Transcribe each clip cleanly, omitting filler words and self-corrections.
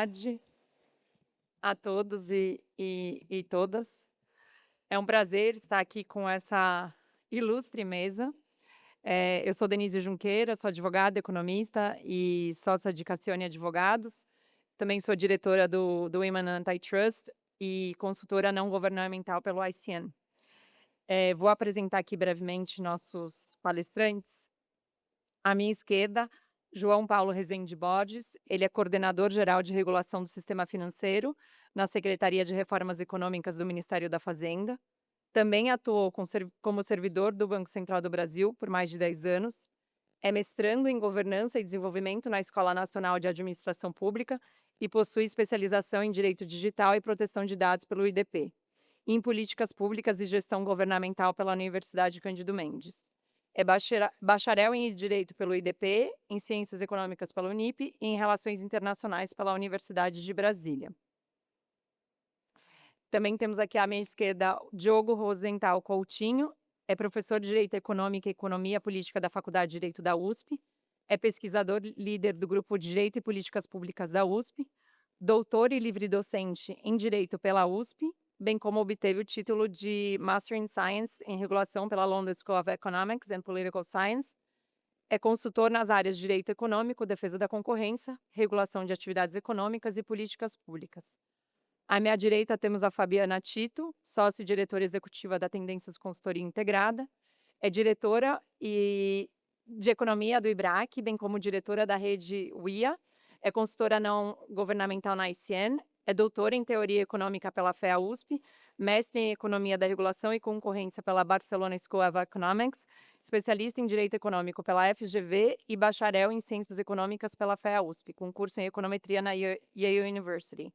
tarde a todos e todas. É um prazer estar aqui com essa ilustre mesa. Eu sou Denise Junqueira, sou advogada, economista e sócia de Cassione Advogados. Também sou diretora do Women Antitrust e consultora não governamental pelo ICN. Vou apresentar aqui brevemente nossos palestrantes. À minha esquerda, João Paulo Rezende Borges, ele é coordenador geral de regulação do sistema financeiro na Secretaria de Reformas Econômicas do Ministério da Fazenda. Também atuou como servidor do Banco Central do Brasil por mais de 10 anos. É mestrando em governança e desenvolvimento na Escola Nacional de Administração Pública e possui especialização em direito digital e proteção de dados pelo IDP, e em políticas públicas e gestão governamental pela Universidade Cândido Mendes. É bacharel em Direito pelo IDP, em Ciências Econômicas pela Unip e em Relações Internacionais pela Universidade de Brasília. Também temos aqui à minha esquerda Diogo Rosenthal Coutinho, é professor de Direito Econômico e Economia Política da Faculdade de Direito da USP, é pesquisador líder do Grupo de Direito e Políticas Públicas da USP, doutor e livre-docente em Direito pela USP, bem como obteve o título de Master in Science em Regulação pela London School of Economics and Political Science. É consultor nas áreas de Direito Econômico, Defesa da Concorrência, Regulação de Atividades Econômicas e Políticas Públicas. À minha direita temos a Fabiana Tito, sócia e diretora executiva da Tendências Consultoria Integrada. É diretora de Economia do IBRAC, bem como diretora da rede UIA. É consultora não governamental na ICN. É doutora em Teoria Econômica pela FEA USP, mestre em Economia da Regulação e Concorrência pela Barcelona School of Economics, especialista em Direito Econômico pela FGV e bacharel em Ciências Econômicas pela FEA USP, com curso em Econometria na Yale University.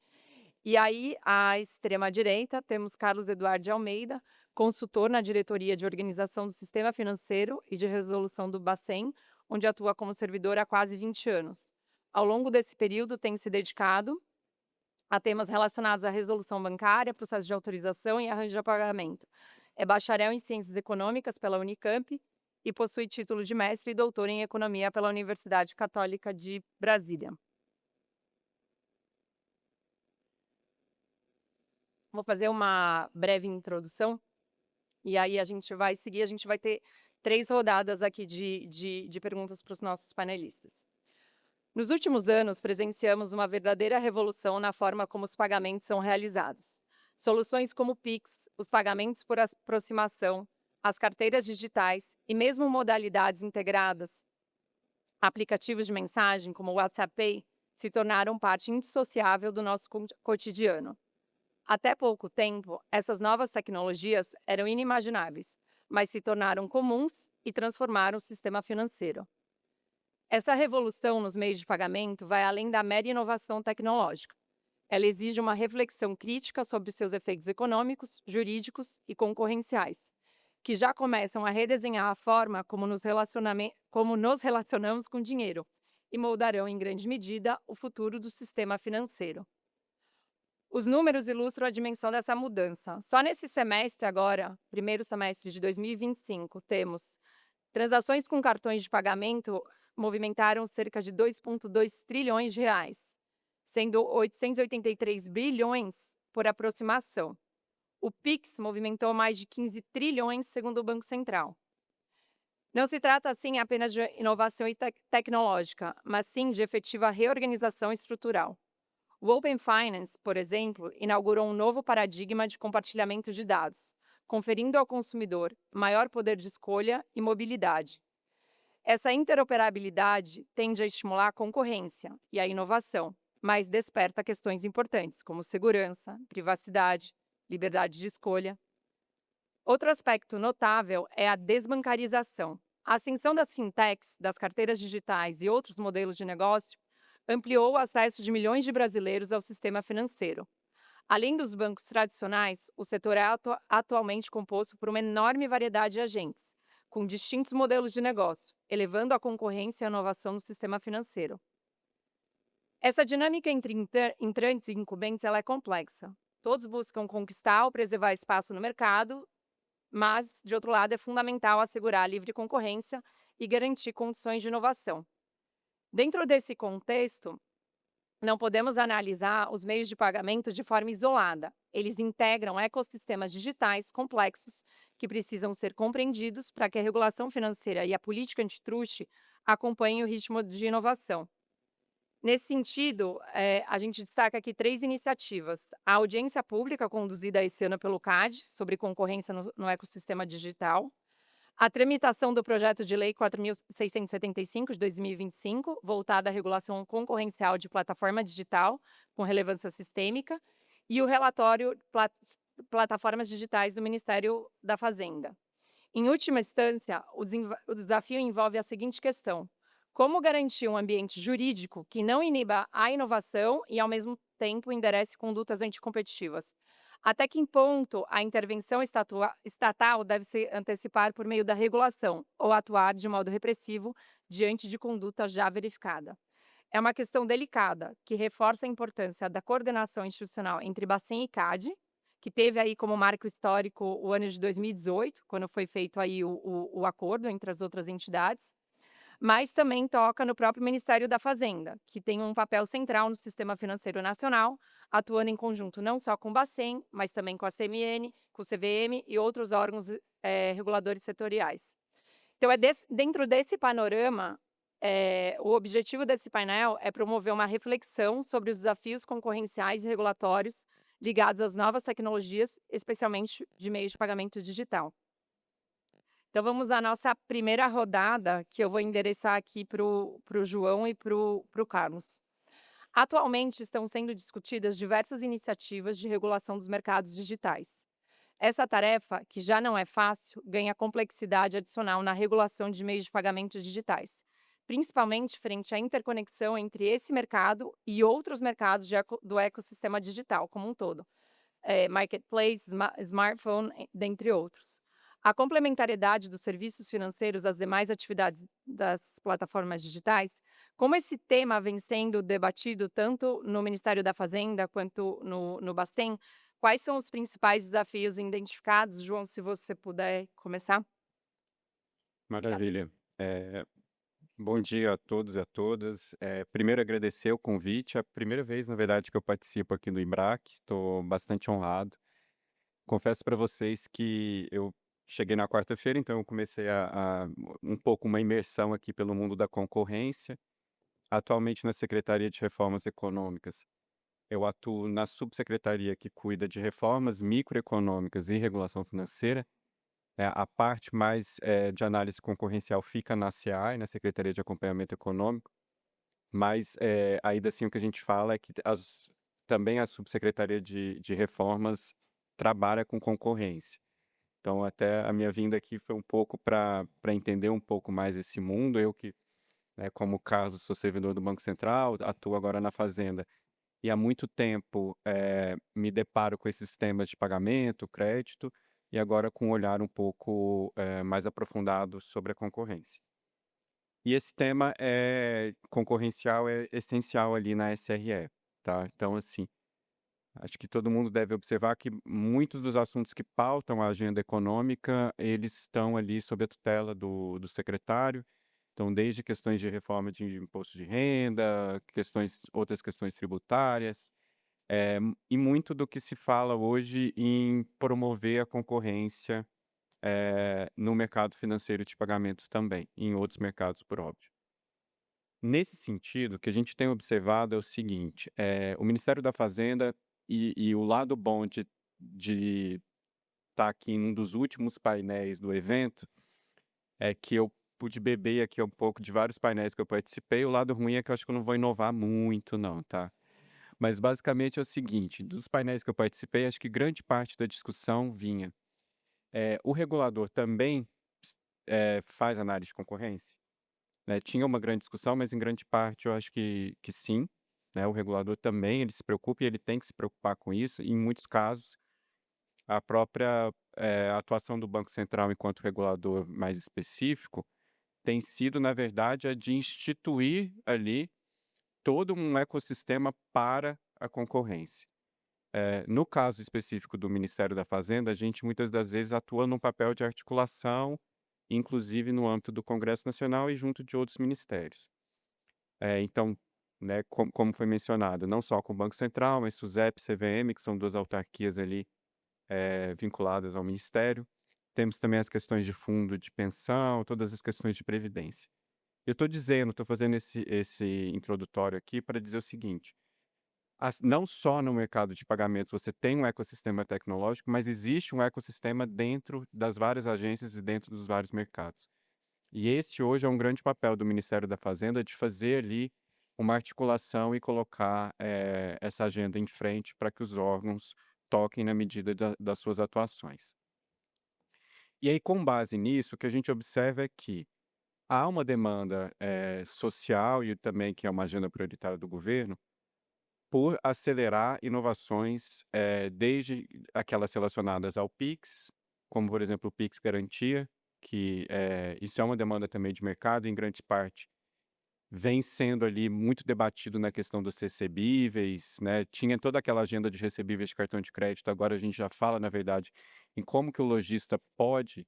E aí, à extrema-direita, temos Carlos Eduardo de Almeida, consultor na Diretoria de Organização do Sistema Financeiro e de Resolução do Bacen, onde atua como servidor há quase 20 anos. Ao longo desse período, tem se dedicado a temas relacionados à resolução bancária, processo de autorização e arranjo de pagamento. É bacharel em Ciências Econômicas pela Unicamp e possui título de mestre e doutor em Economia pela Universidade Católica de Brasília. Vou fazer uma breve introdução e aí a gente vai seguir, a gente vai ter 3 rodadas aqui de perguntas para os nossos panelistas. Nos últimos anos, presenciamos uma verdadeira revolução na forma como os pagamentos são realizados. Soluções como o Pix, os pagamentos por aproximação, as carteiras digitais e mesmo modalidades integradas, aplicativos de mensagem como o WhatsApp Pay, se tornaram parte indissociável do nosso cotidiano. Até pouco tempo, essas novas tecnologias eram inimagináveis, mas se tornaram comuns e transformaram o sistema financeiro. Essa revolução nos meios de pagamento vai além da mera inovação tecnológica. Ela exige uma reflexão crítica sobre seus efeitos econômicos, jurídicos e concorrenciais, que já começam a redesenhar a forma como nos relacionamos com dinheiro e moldarão em grande medida o futuro do sistema financeiro. Os números ilustram a dimensão dessa mudança. Só nesse semestre agora, primeiro semestre de 2025, temos transações com cartões de pagamento movimentaram cerca de 2,2 trilhões de reais, sendo 883 bilhões por aproximação. O Pix movimentou mais de 15 trilhões, segundo o Banco Central. Não se trata, assim, apenas de inovação tecnológica, mas sim de efetiva reorganização estrutural. O Open Finance, por exemplo, inaugurou um novo paradigma de compartilhamento de dados, conferindo ao consumidor maior poder de escolha e mobilidade. Essa interoperabilidade tende a estimular a concorrência e a inovação, mas desperta questões importantes como segurança, privacidade, liberdade de escolha. Outro aspecto notável é a desbancarização. A ascensão das fintechs, das carteiras digitais e outros modelos de negócio ampliou o acesso de milhões de brasileiros ao sistema financeiro. Além dos bancos tradicionais, o setor é atualmente composto por uma enorme variedade de agentes, com distintos modelos de negócio, elevando a concorrência e a inovação no sistema financeiro. Essa dinâmica entre entrantes e incumbentes ela é complexa. Todos buscam conquistar ou preservar espaço no mercado, mas, de outro lado, é fundamental assegurar a livre concorrência e garantir condições de inovação. Dentro desse contexto, Não podemos analisar os meios de pagamento de forma isolada. Eles integram ecossistemas digitais complexos que precisam ser compreendidos para que a regulação financeira e a política antitruste acompanhem o ritmo de inovação. Nesse sentido, a gente destaca aqui três iniciativas: a audiência pública conduzida esse ano pelo CAD sobre concorrência no ecossistema digital, a tramitação do projeto de lei 4.675 de 2025, voltada à regulação concorrencial de plataforma digital com relevância sistêmica, e o relatório Plataformas Digitais do Ministério da Fazenda. Em última instância, o desafio envolve a seguinte questão: como garantir um ambiente jurídico que não iniba a inovação e, ao mesmo tempo, enderece condutas anticompetitivas? Até que ponto a intervenção estatal deve se antecipar por meio da regulação ou atuar de modo repressivo diante de conduta já verificada? É uma questão delicada que reforça a importância da coordenação institucional entre Bacen e CAD, que teve aí como marco histórico o ano de 2018, quando foi feito aí o acordo entre as outras entidades, mas também toca no próprio Ministério da Fazenda, que tem um papel central no sistema financeiro nacional, atuando em conjunto não só com o Bacen, mas também com a CMN, com o CVM e outros órgãos reguladores setoriais. Então, dentro desse panorama, o objetivo desse painel é promover uma reflexão sobre os desafios concorrenciais e regulatórios ligados às novas tecnologias, especialmente de meios de pagamento digital. Então, vamos à nossa primeira rodada, que eu vou endereçar aqui para o João e para o Carlos. Atualmente, estão sendo discutidas diversas iniciativas de regulação dos mercados digitais. Essa tarefa, que já não é fácil, ganha complexidade adicional na regulação de meios de pagamentos digitais, principalmente frente à interconexão entre esse mercado e outros mercados do ecossistema digital como um todo, marketplace, smartphone, dentre outros. A complementariedade dos serviços financeiros às demais atividades das plataformas digitais, como esse tema vem sendo debatido tanto no Ministério da Fazenda quanto no Bacen, quais são os principais desafios identificados? João, se você puder começar. Obrigada. Maravilha. Bom dia a todos e a todas. Primeiro, agradecer o convite. É a primeira vez, na verdade, que eu participo aqui do IMBRAC. Estou bastante honrado. Confesso para vocês que eu cheguei na quarta-feira, então eu comecei um pouco uma imersão aqui pelo mundo da concorrência. Atualmente, na Secretaria de Reformas Econômicas, eu atuo na subsecretaria que cuida de reformas microeconômicas e regulação financeira. A parte mais, de análise concorrencial fica na SEAI, na Secretaria de Acompanhamento Econômico, mas, ainda assim o que a gente fala é que também a subsecretaria de reformas trabalha com concorrência. Então até a minha vinda aqui foi um pouco para entender um pouco mais esse mundo. Eu que, né, como Carlos, sou servidor do Banco Central, atuo agora na Fazenda, e há muito tempo, me deparo com esses temas de pagamento, crédito, e agora com um olhar um pouco, mais aprofundado sobre a concorrência. E esse tema concorrencial é essencial ali na SRE, tá. Então, assim, acho que todo mundo deve observar que muitos dos assuntos que pautam a agenda econômica, eles estão ali sob a tutela do secretário. Então, desde questões de reforma de imposto de renda, outras questões tributárias, e muito do que se fala hoje em promover a concorrência, no mercado financeiro de pagamentos também, e em outros mercados, por óbvio. Nesse sentido, o que a gente tem observado é o seguinte: o Ministério da Fazenda, e o lado bom de estar aqui em um dos últimos painéis do evento, é que eu pude beber aqui um pouco de vários painéis que eu participei. O lado ruim é que eu acho que eu não vou inovar muito não, tá? Mas basicamente é o seguinte: dos painéis que eu participei, acho que grande parte da discussão vinha, o regulador também faz análise de concorrência? Né, tinha uma grande discussão, mas em grande parte eu acho que sim, né, o regulador também ele se preocupa e ele tem que se preocupar com isso. E em muitos casos, a própria, atuação do Banco Central enquanto regulador mais específico, tem sido, na verdade, a de instituir ali todo um ecossistema para a concorrência. No caso específico do Ministério da Fazenda, a gente muitas das vezes atua num papel de articulação, inclusive no âmbito do Congresso Nacional e junto de outros ministérios. Então, né, como foi mencionado, não só com o Banco Central, mas SUSEP, CVM, que são 2 autarquias ali, vinculadas ao ministério. Temos também as questões de fundo de pensão, todas as questões de previdência. Eu estou fazendo esse introdutório aqui para dizer o seguinte: não só no mercado de pagamentos você tem um ecossistema tecnológico, mas existe um ecossistema dentro das várias agências e dentro dos vários mercados. E esse hoje é um grande papel do Ministério da Fazenda de fazer ali uma articulação e colocar essa agenda em frente para que os órgãos toquem na medida das suas atuações. E aí, com base nisso, o que a gente observa é que há uma demanda social e também que é uma agenda prioritária do governo por acelerar inovações, desde aquelas relacionadas ao Pix, como por exemplo o Pix Garantia, que isso é uma demanda também de mercado, em grande parte vem sendo ali muito debatido na questão dos recebíveis, né, tinha toda aquela agenda de recebíveis de cartão de crédito, agora a gente já fala, na verdade, em como que o lojista pode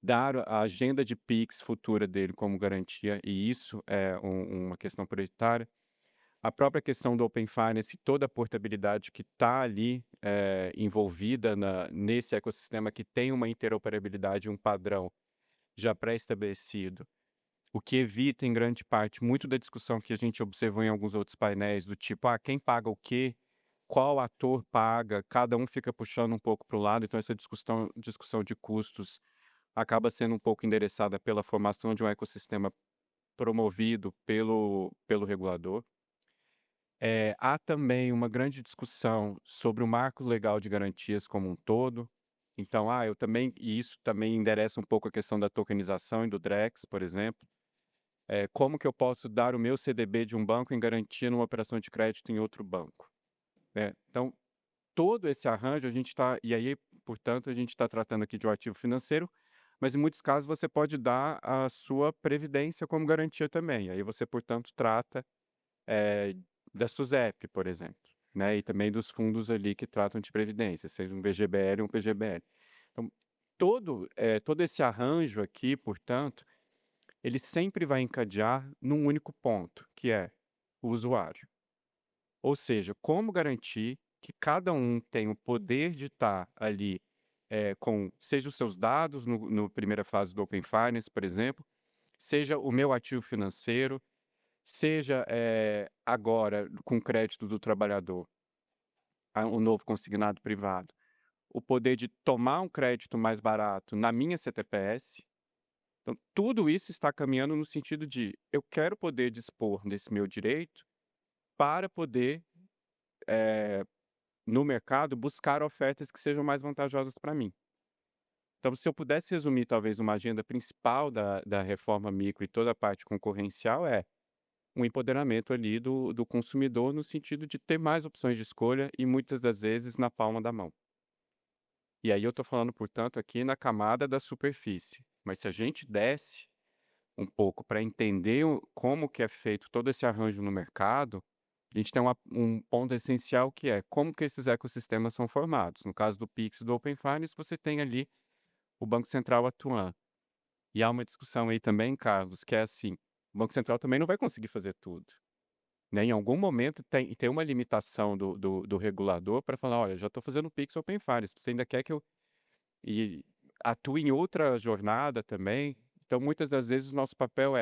dar a agenda de Pix futura dele como garantia, e isso é uma questão prioritária. A própria questão do Open Finance e toda a portabilidade que está ali, envolvida nesse ecossistema que tem uma interoperabilidade, um padrão já pré-estabelecido, o que evita, em grande parte, muito da discussão que a gente observou em alguns outros painéis, do tipo: "Ah, quem paga o quê? Qual ator paga?", cada um fica puxando um pouco para o lado, então essa discussão de custos acaba sendo um pouco endereçada pela formação de um ecossistema promovido pelo regulador. Há também uma grande discussão sobre o marco legal de garantias como um todo. Então, e isso também endereça um pouco a questão da tokenização e do Drex, por exemplo. Como que eu posso dar o meu CDB de um banco em garantia numa operação de crédito em outro banco, né? Então, todo esse arranjo a gente está e aí, portanto, a gente está tratando aqui de um ativo financeiro, mas em muitos casos você pode dar a sua previdência como garantia também. Aí você, portanto, trata eh, da SUSEP, por exemplo, né, e também dos fundos ali que tratam de previdência, seja um VGBL ou um PGBL. Então, todo esse arranjo aqui, portanto, ele sempre vai encadear num único ponto, que é o usuário. Ou seja, como garantir que cada um tem o poder de estar ali, com seja os seus dados no primeira fase do Open Finance, por exemplo, seja o meu ativo financeiro, seja, agora com crédito do trabalhador, o novo consignado privado, o poder de tomar um crédito mais barato na minha CTPS. Então, tudo isso está caminhando no sentido de eu quero poder dispor desse meu direito para poder, eh, no mercado, buscar ofertas que sejam mais vantajosas para mim. Então, se eu pudesse resumir talvez uma agenda principal da reforma micro e toda a parte concorrencial um empoderamento ali do consumidor, no sentido de ter mais opções de escolha e muitas das vezes na palma da mão. E aí eu estou falando, portanto, aqui na camada da superfície. Mas se a gente desce um pouco para entender como que é feito todo esse arranjo no mercado, a gente tem um ponto essencial que é como que esses ecossistemas são formados. No caso do Pix e do Open Finance, você tem ali o Banco Central atuando. E há uma discussão aí também, Carlos, que é assim, o Banco Central também não vai conseguir fazer tudo. Né, em algum momento tem uma limitação do regulador para falar: "Olha, já estou fazendo Pix Open Finance, você ainda quer que eu e atue em outra jornada também?". Então, muitas das vezes, o nosso papel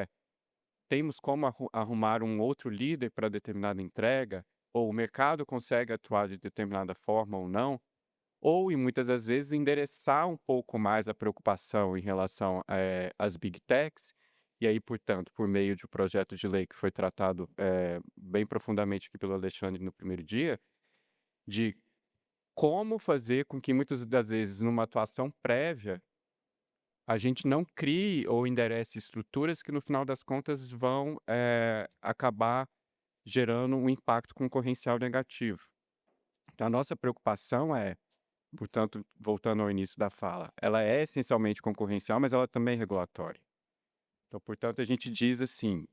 temos como arrumar um outro líder para determinada entrega, ou o mercado consegue atuar de determinada forma ou não, ou e muitas das vezes endereçar um pouco mais a preocupação em relação, às big techs, e aí, portanto, por meio de um projeto de lei que foi tratado, bem profundamente aqui pelo Alexandre no primeiro dia, de como fazer com que muitas das vezes numa atuação prévia, a gente não crie ou enderece estruturas que no final das contas vão, acabar gerando um impacto concorrencial negativo. Então a nossa preocupação portanto, voltando ao início da fala, ela é essencialmente concorrencial, mas ela também é regulatória. Então, portanto, a gente diz assim,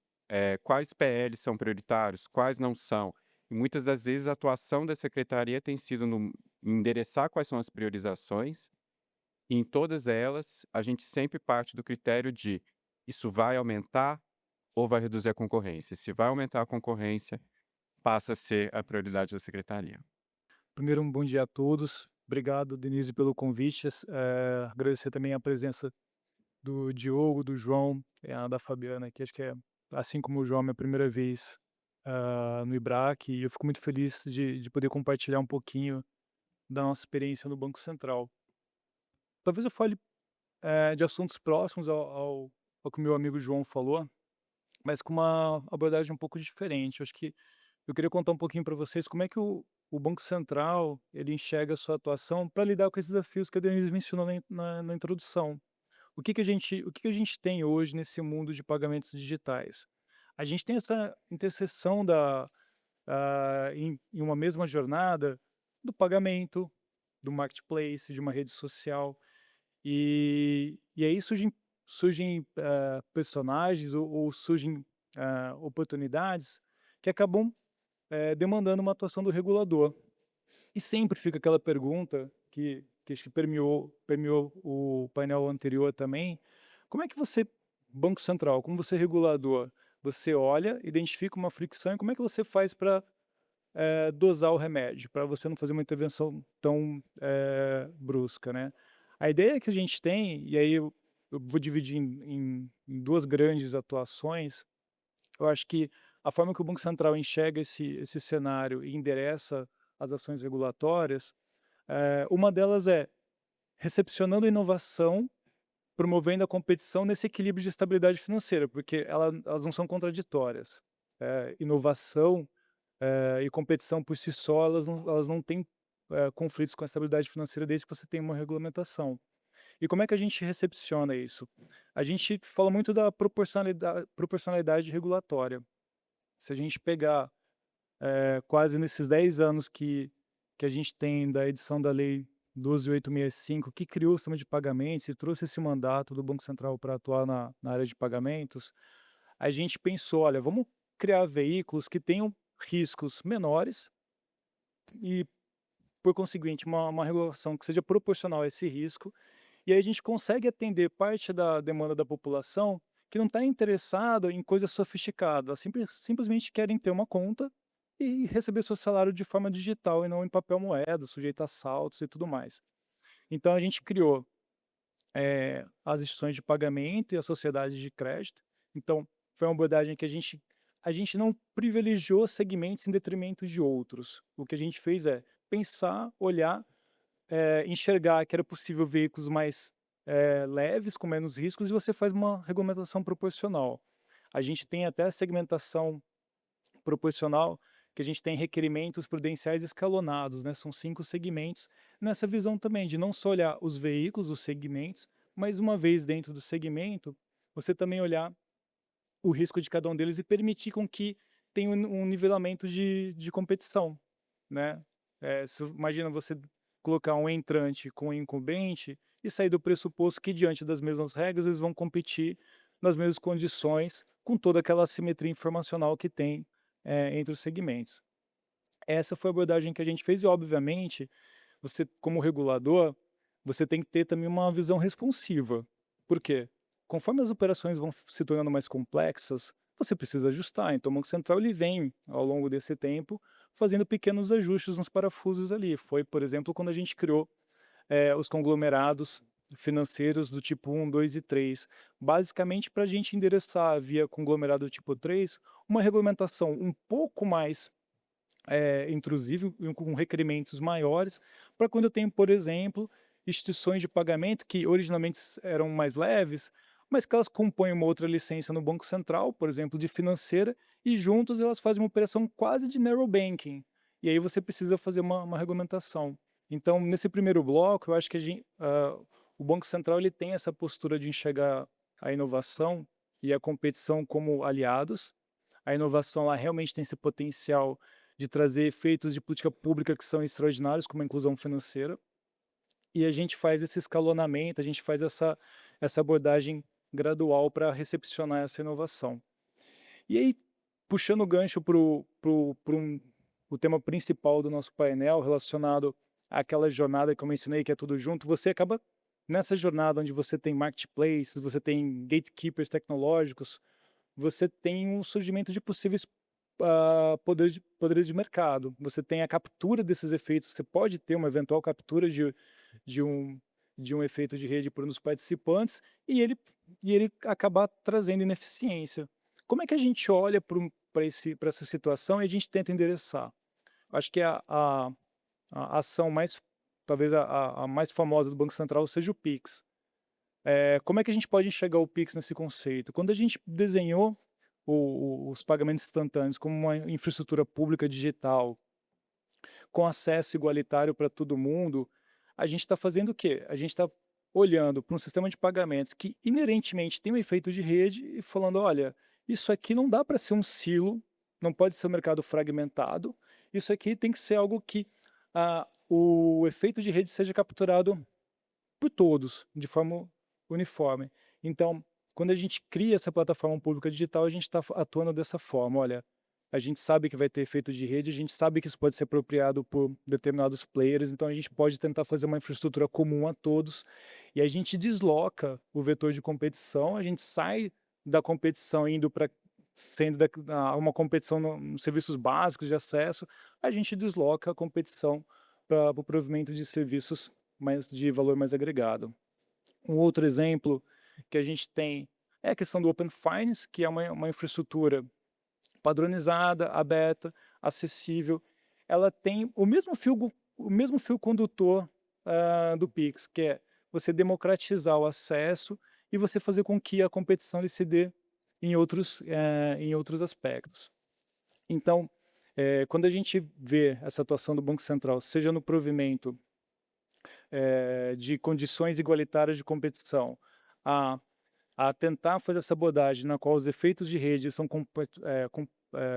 quais PLs são prioritários, quais não são. E muitas das vezes a atuação da secretaria tem sido no endereçar quais são as priorizações, e em todas elas a gente sempre parte do critério de isso vai aumentar ou vai reduzir a concorrência? Se vai aumentar a concorrência, passa a ser a prioridade da secretaria. Primeiro, um bom dia a todos. Obrigado, Denise, pelo convite. Agradecer também a presença do Diogo, do João, da Fabiana, que acho que é, assim como o João, minha primeira vez no IBRAC, e eu fico muito feliz de poder compartilhar um pouquinho da nossa experiência no Banco Central. Talvez eu fale de assuntos próximos ao que o meu amigo João falou, mas com uma abordagem um pouco diferente. Eu acho que eu queria contar um pouquinho para vocês como é que o Banco Central ele enxerga a sua atuação para lidar com esses desafios que a Denise mencionou na introdução. O que que a gente tem hoje nesse mundo de pagamentos digitais? A gente tem essa interseção em uma mesma jornada do pagamento, do marketplace, de uma rede social, e aí surgem personagens ou surgem oportunidades que acabam demandando uma atuação do regulador. E sempre fica aquela pergunta que acho que permeou o painel anterior também: como é que você, Banco Central, como você regulador, você olha, identifica uma fricção e como é que você faz para dosar o remédio, para você não fazer uma intervenção tão brusca, né? A ideia que a gente tem, e aí eu vou dividir em duas grandes atuações. Eu acho que a forma que o Banco Central enxerga esse cenário e endereça as ações regulatórias, uma delas é recepcionando a inovação, promovendo a competição nesse equilíbrio de estabilidade financeira, porque elas não são contraditórias. Inovação e competição por si só, elas não têm conflitos com a estabilidade financeira desde que você tenha uma regulamentação. E como é que a gente recepciona isso? A gente fala muito da proporcionalidade regulatória. Se a gente pegar quase nesses 10 anos que a gente tem da edição da Lei 12.865, que criou o sistema de pagamentos e trouxe esse mandato do Banco Central para atuar na área de pagamentos, a gente pensou, olha, vamos criar veículos que tenham riscos menores e, por conseguinte, uma regulação que seja proporcional a esse risco, e aí a gente consegue atender parte da demanda da população que não está interessada em coisas sofisticadas, elas simplesmente querem ter uma conta e receber seu salário de forma digital e não em papel moeda, sujeito a saltos e tudo mais. Então a gente criou as instituições de pagamento e as sociedades de crédito. Então foi uma abordagem que a gente não privilegiou segmentos em detrimento de outros. O que a gente fez é pensar, olhar, enxergar que era possível veículos mais leves, com menos riscos, e você faz uma regulamentação proporcional. A gente tem até a segmentação proporcional, que a gente tem requerimentos prudenciais escalonados, né? São 5 segmentos, nessa visão também de não só olhar os veículos, os segmentos, mas uma vez dentro do segmento, você também olhar o risco de cada um deles e permitir com que tenha um nivelamento de competição, né? Imagina você colocar um entrante com um incumbente e sair do pressuposto que, diante das mesmas regras, eles vão competir nas mesmas condições, com toda aquela assimetria informacional que tem entre os segmentos. Essa foi a abordagem que a gente fez e, obviamente, você, como regulador, você tem que ter também uma visão responsiva. Por quê? Conforme as operações vão se tornando mais complexas, você precisa ajustar. Então, o Banco Central ele vem, ao longo desse tempo, fazendo pequenos ajustes nos parafusos ali. Foi, por exemplo, quando a gente criou os conglomerados financeiros do tipo 1, 2 e 3, basicamente para a gente endereçar via conglomerado tipo 3 uma regulamentação um pouco mais intrusiva, com requerimentos maiores, para quando eu tenho, por exemplo, instituições de pagamento que originalmente eram mais leves, mas que elas compõem uma outra licença no Banco Central, por exemplo, de financeira, e juntos elas fazem uma operação quase de narrow banking. E aí você precisa fazer uma regulamentação. Então, nesse primeiro bloco, eu acho que o Banco Central ele tem essa postura de enxergar a inovação e a competição como aliados. A inovação ela realmente tem esse potencial de trazer efeitos de política pública que são extraordinários, como a inclusão financeira. E a gente faz esse escalonamento, a gente faz essa abordagem gradual para recepcionar essa inovação. E aí, puxando o gancho para o tema principal do nosso painel, relacionado àquela jornada que eu mencionei, que é tudo junto, você acaba nessa jornada onde você tem marketplaces, você tem gatekeepers tecnológicos, você tem um surgimento de possíveis poderes de mercado. Você tem a captura desses efeitos, você pode ter uma eventual captura de um, de um efeito de rede por um dos participantes e ele acabar trazendo ineficiência. Como é que a gente olha para essa situação e a gente tenta endereçar? Acho que a ação mais, talvez a mais famosa do Banco Central seja o Pix. Como é que a gente pode enxergar o Pix nesse conceito? Quando a gente desenhou os pagamentos instantâneos como uma infraestrutura pública digital, com acesso igualitário para todo mundo, a gente está fazendo o quê? A gente está olhando para um sistema de pagamentos que inerentemente tem um efeito de rede e falando, olha, isso aqui não dá para ser um silo, não pode ser um mercado fragmentado, isso aqui tem que ser algo que o efeito de rede seja capturado por todos, de forma uniforme. Então, quando a gente cria essa plataforma pública digital, a gente está atuando dessa forma. Olha, a gente sabe que vai ter efeito de rede, a gente sabe que isso pode ser apropriado por determinados players, então a gente pode tentar fazer uma infraestrutura comum a todos e a gente desloca o vetor de competição, a gente sai da competição indo para uma competição nos serviços básicos de acesso, a gente desloca a competição para o provimento de serviços de valor mais agregado. Um outro exemplo que a gente tem é a questão do Open Finance, que é uma infraestrutura padronizada, aberta, acessível. Ela tem o mesmo fio condutor do Pix, que é você democratizar o acesso e você fazer com que a competição se dê em outros aspectos. Então, quando a gente vê essa atuação do Banco Central, seja no provimento de condições igualitárias de competição, a tentar fazer essa abordagem na qual os efeitos de rede são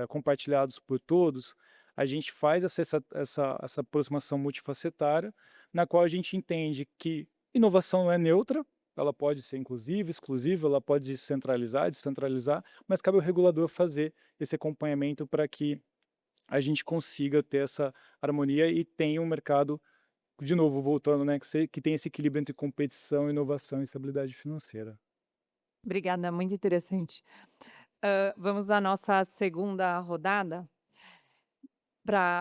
compartilhados por todos, a gente faz essa aproximação multifacetária, na qual a gente entende que inovação não é neutra, ela pode ser inclusiva, exclusiva, ela pode centralizar, descentralizar, mas cabe ao regulador fazer esse acompanhamento para que a gente consiga ter essa harmonia e tenha um mercado, de novo, voltando, né, que tem esse equilíbrio entre competição, inovação e estabilidade financeira. Obrigada, muito interessante. Vamos à nossa segunda rodada.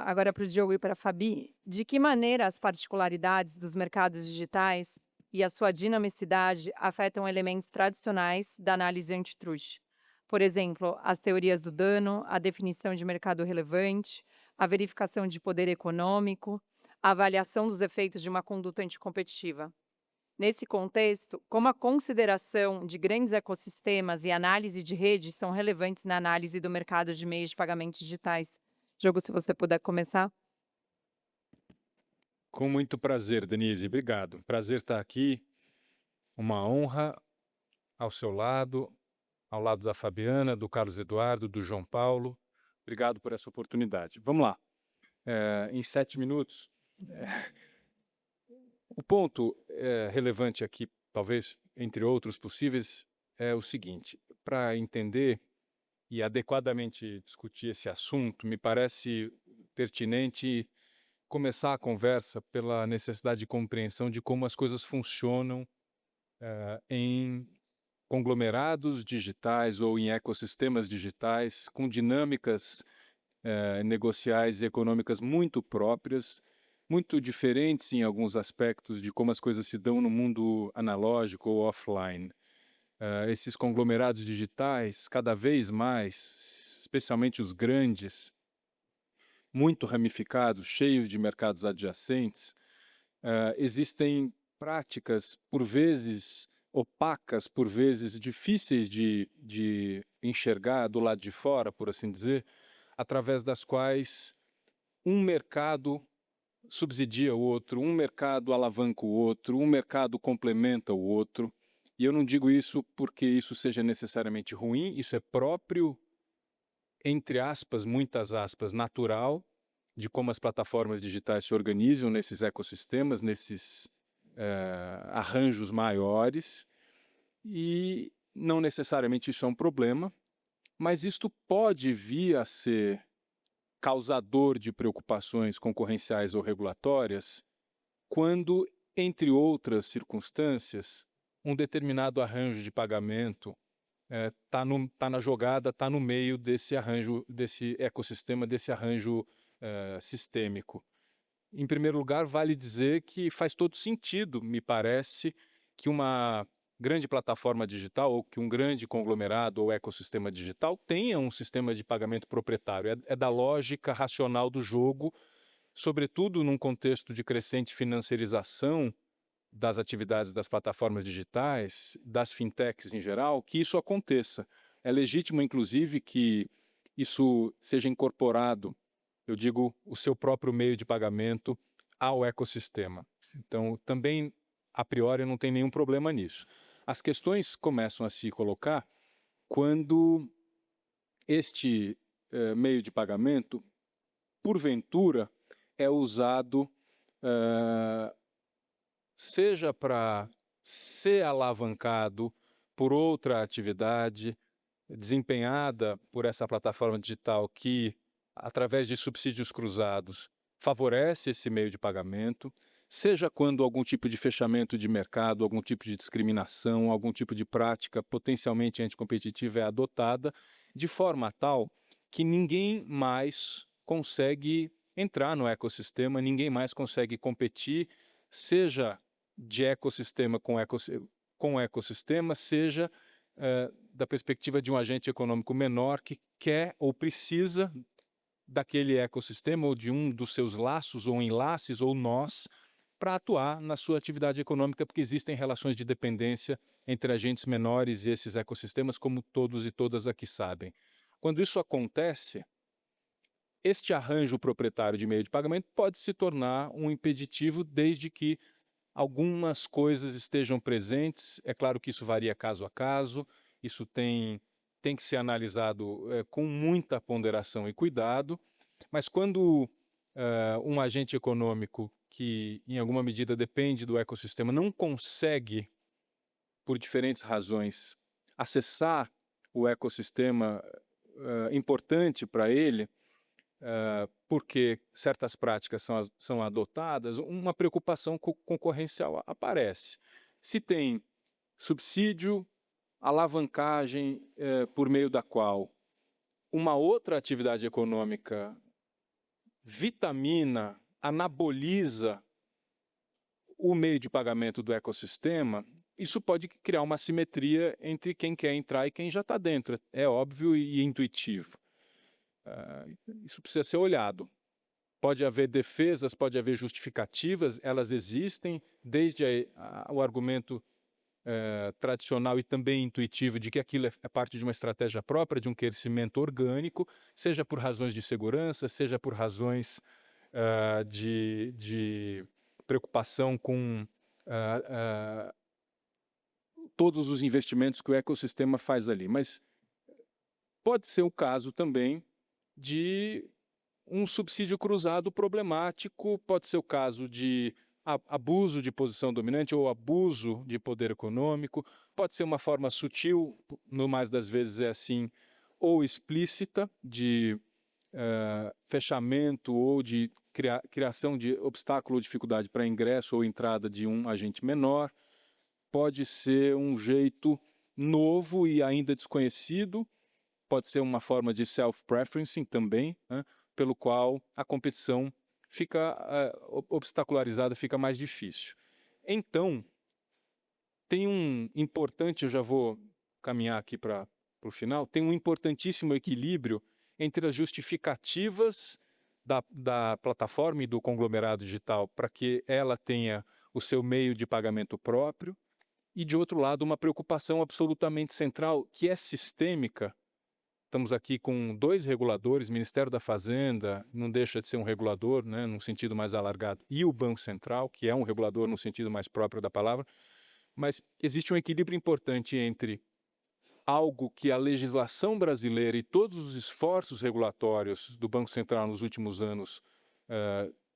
Agora para o Diogo e para a Fabi. De que maneira as particularidades dos mercados digitais e a sua dinamicidade afetam elementos tradicionais da análise antitruste? Por exemplo, as teorias do dano, a definição de mercado relevante, a verificação de poder econômico, a avaliação dos efeitos de uma conduta anticompetitiva. Nesse contexto, como a consideração de grandes ecossistemas e análise de rede são relevantes na análise do mercado de meios de pagamento digitais? Diogo, se você puder começar. Com muito prazer, Denise. Obrigado. Prazer estar aqui. Uma honra ao seu lado, ao lado da Fabiana, do Carlos Eduardo, do João Paulo. Obrigado por essa oportunidade. Vamos lá. Em 7 minutos. O ponto relevante aqui, talvez entre outros possíveis, é o seguinte: para entender e adequadamente discutir esse assunto, me parece pertinente começar a conversa pela necessidade de compreensão de como as coisas funcionam em conglomerados digitais ou em ecossistemas digitais com dinâmicas negociais e econômicas muito próprias, muito diferentes em alguns aspectos de como as coisas se dão no mundo analógico ou offline. Esses conglomerados digitais, cada vez mais, especialmente os grandes, muito ramificados, cheios de mercados adjacentes, existem práticas, por vezes opacas, por vezes difíceis de enxergar do lado de fora, por assim dizer, através das quais um mercado subsidia o outro, um mercado alavanca o outro, um mercado complementa o outro. E eu não digo isso porque isso seja necessariamente ruim, isso é próprio, entre aspas, muitas aspas, natural de como as plataformas digitais se organizam nesses ecossistemas, nesses arranjos maiores. E não necessariamente isso é um problema, mas isto pode vir a ser causador de preocupações concorrenciais ou regulatórias quando, entre outras circunstâncias, um determinado arranjo de pagamento tá na jogada, está no meio desse arranjo, desse ecossistema, desse arranjo sistêmico. Em primeiro lugar, vale dizer que faz todo sentido, me parece, que uma grande plataforma digital ou que um grande conglomerado ou ecossistema digital tenha um sistema de pagamento proprietário. É da lógica racional do jogo, sobretudo num contexto de crescente financiarização das atividades das plataformas digitais, das fintechs em geral, que isso aconteça. É legítimo, inclusive, que isso seja incorporado, eu digo, o seu próprio meio de pagamento ao ecossistema. Então, também, a priori, não tem nenhum problema nisso. As questões começam a se colocar quando este meio de pagamento, porventura, é usado seja para ser alavancado por outra atividade desempenhada por essa plataforma digital que, através de subsídios cruzados, favorece esse meio de pagamento, seja quando algum tipo de fechamento de mercado, algum tipo de discriminação, algum tipo de prática potencialmente anticompetitiva é adotada, de forma tal que ninguém mais consegue entrar no ecossistema, ninguém mais consegue competir, seja de ecossistema com ecossistema, seja da perspectiva de um agente econômico menor que quer ou precisa daquele ecossistema ou de um dos seus laços ou enlaces ou nós para atuar na sua atividade econômica, porque existem relações de dependência entre agentes menores e esses ecossistemas, como todos e todas aqui sabem. Quando isso acontece, este arranjo proprietário de meio de pagamento pode se tornar um impeditivo desde que algumas coisas estejam presentes. É claro que isso varia caso a caso, isso tem que ser analisado com muita ponderação e cuidado, mas quando um agente econômico que, em alguma medida, depende do ecossistema, não consegue, por diferentes razões, acessar o ecossistema importante para ele, porque certas práticas são adotadas, uma preocupação concorrencial aparece. Se tem subsídio, alavancagem por meio da qual uma outra atividade econômica vitamina, anaboliza o meio de pagamento do ecossistema, isso pode criar uma assimetria entre quem quer entrar e quem já está dentro. É óbvio e intuitivo. Isso precisa ser olhado. Pode haver defesas, pode haver justificativas, elas existem, desde o argumento tradicional e também intuitivo de que aquilo é parte de uma estratégia própria, de um crescimento orgânico, seja por razões de segurança, seja por razões de preocupação com todos os investimentos que o ecossistema faz ali. Mas pode ser o caso também de um subsídio cruzado problemático, pode ser o caso de abuso de posição dominante ou abuso de poder econômico, pode ser uma forma sutil, no mais das vezes é assim, ou explícita, de fechamento ou de criação de obstáculo ou dificuldade para ingresso ou entrada de um agente menor, pode ser um jeito novo e ainda desconhecido, pode ser uma forma de self-preferencing também, né, pelo qual a competição fica obstacularizada, fica mais difícil. Então, tem um importante, eu já vou caminhar aqui para o final, tem um importantíssimo equilíbrio entre as justificativas da plataforma e do conglomerado digital para que ela tenha o seu meio de pagamento próprio e, de outro lado, uma preocupação absolutamente central, que é sistêmica. Estamos aqui com 2 reguladores, Ministério da Fazenda, não deixa de ser um regulador, né, num sentido mais alargado, e o Banco Central, que é um regulador no sentido mais próprio da palavra, mas existe um equilíbrio importante entre algo que a legislação brasileira e todos os esforços regulatórios do Banco Central nos últimos anos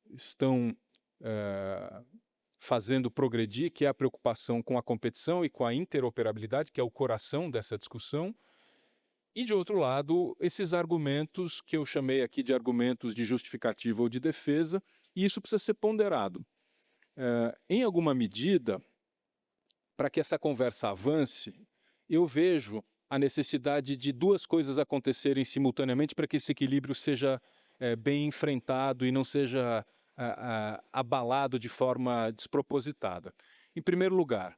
estão fazendo progredir, que é a preocupação com a competição e com a interoperabilidade, que é o coração dessa discussão. E, de outro lado, esses argumentos que eu chamei aqui de argumentos de justificativa ou de defesa, e isso precisa ser ponderado. Em alguma medida, para que essa conversa avance, eu vejo a necessidade de duas coisas acontecerem simultaneamente para que esse equilíbrio seja bem enfrentado e não seja abalado de forma despropositada. Em primeiro lugar,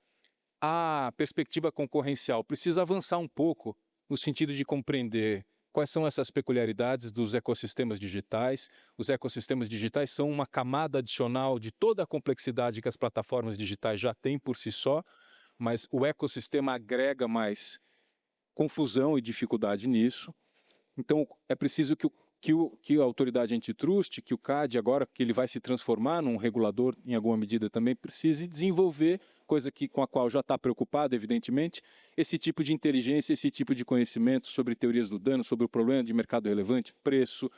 a perspectiva concorrencial precisa avançar um pouco no sentido de compreender quais são essas peculiaridades dos ecossistemas digitais. Os ecossistemas digitais são uma camada adicional de toda a complexidade que as plataformas digitais já têm por si só, mas o ecossistema agrega mais confusão e dificuldade nisso. Então, é preciso que a autoridade antitrust, que o CAD, agora que ele vai se transformar num regulador em alguma medida também, precise desenvolver, coisa com a qual já está preocupado, evidentemente, esse tipo de inteligência, esse tipo de conhecimento sobre teorias do dano, sobre o problema de mercado relevante, preço,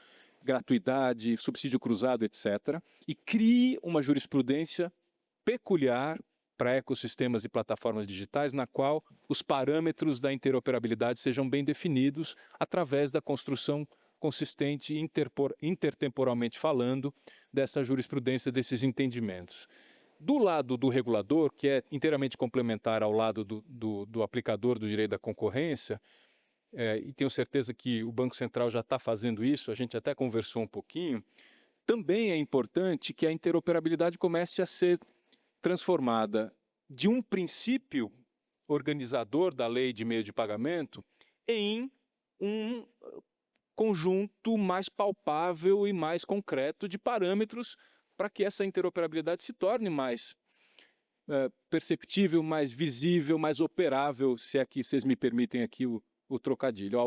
gratuidade, subsídio cruzado, etc. E crie uma jurisprudência peculiar para ecossistemas e plataformas digitais, na qual os parâmetros da interoperabilidade sejam bem definidos através da construção consistente, intertemporalmente falando, dessa jurisprudência, desses entendimentos. Do lado do regulador, que é inteiramente complementar ao lado do aplicador do direito da concorrência, e tenho certeza que o Banco Central já está fazendo isso, a gente até conversou um pouquinho, também é importante que a interoperabilidade comece a ser transformada de um princípio organizador da lei de meio de pagamento em um conjunto mais palpável e mais concreto de parâmetros para que essa interoperabilidade se torne mais perceptível, mais visível, mais operável, se é que vocês me permitem aqui o trocadilho.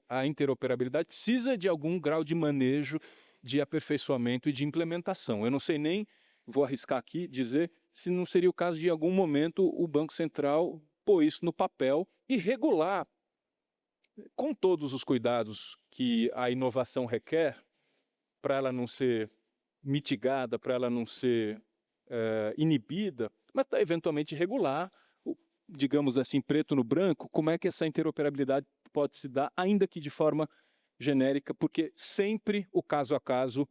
A interoperabilidade precisa de algum grau de manejo, de aperfeiçoamento e de implementação. Eu não sei nem, vou arriscar aqui, dizer se não seria o caso de, em algum momento, o Banco Central pôr isso no papel e regular, com todos os cuidados que a inovação requer, para ela não ser mitigada, para ela não ser inibida, mas eventualmente regular, digamos assim, preto no branco, como é que essa interoperabilidade pode se dar, ainda que de forma genérica, porque sempre o caso a caso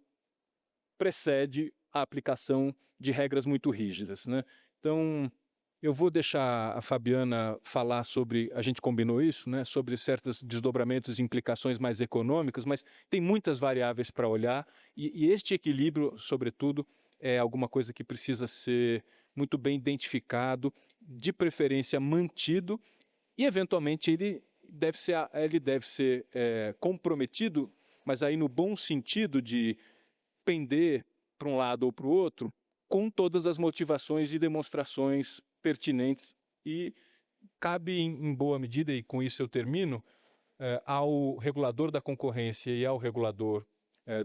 precede a aplicação de regras muito rígidas, né? Então, eu vou deixar a Fabiana falar sobre, a gente combinou isso, né, sobre certos desdobramentos e implicações mais econômicas, mas tem muitas variáveis para olhar e este equilíbrio, sobretudo, é alguma coisa que precisa ser muito bem identificado, de preferência mantido e, eventualmente, ele deve ser comprometido, mas aí no bom sentido de pender para um lado ou para o outro, com todas as motivações e demonstrações pertinentes e cabe em boa medida, e com isso eu termino, ao regulador da concorrência e ao regulador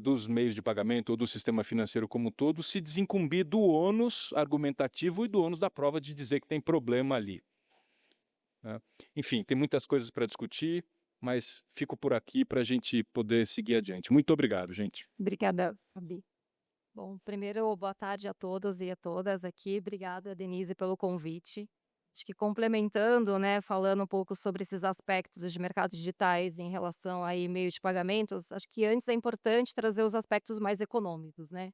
dos meios de pagamento ou do sistema financeiro como um todo se desincumbir do ônus argumentativo e do ônus da prova de dizer que tem problema ali. Enfim, tem muitas coisas para discutir, mas fico por aqui para a gente poder seguir adiante. Muito obrigado, gente. Obrigada, Fabi. Bom, primeiro, boa tarde a todos e a todas aqui. Obrigada, Denise, pelo convite. Acho que complementando, né, falando um pouco sobre esses aspectos de mercados digitais em relação aí meio de pagamentos, acho que antes é importante trazer os aspectos mais econômicos, né?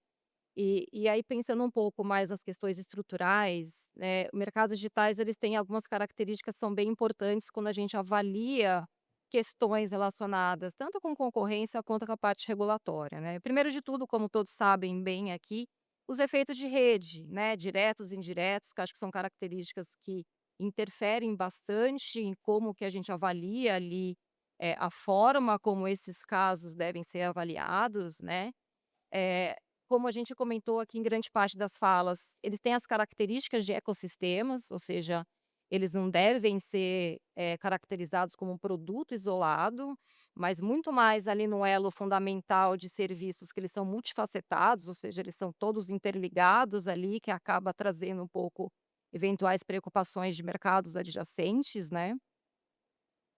E aí pensando um pouco mais nas questões estruturais, né, mercados digitais eles têm algumas características que são bem importantes quando a gente avalia questões relacionadas tanto com concorrência quanto com a parte regulatória, né? Primeiro de tudo, como todos sabem bem aqui, os efeitos de rede, né, diretos e indiretos, que acho que são características que interferem bastante em como que a gente avalia ali a forma como esses casos devem ser avaliados, né? Eh, Como a gente comentou aqui em grande parte das falas, eles têm as características de ecossistemas, ou seja, eles não devem ser caracterizados como um produto isolado, mas muito mais ali no elo fundamental de serviços que eles são multifacetados, ou seja, eles são todos interligados ali, que acaba trazendo um pouco eventuais preocupações de mercados adjacentes, né?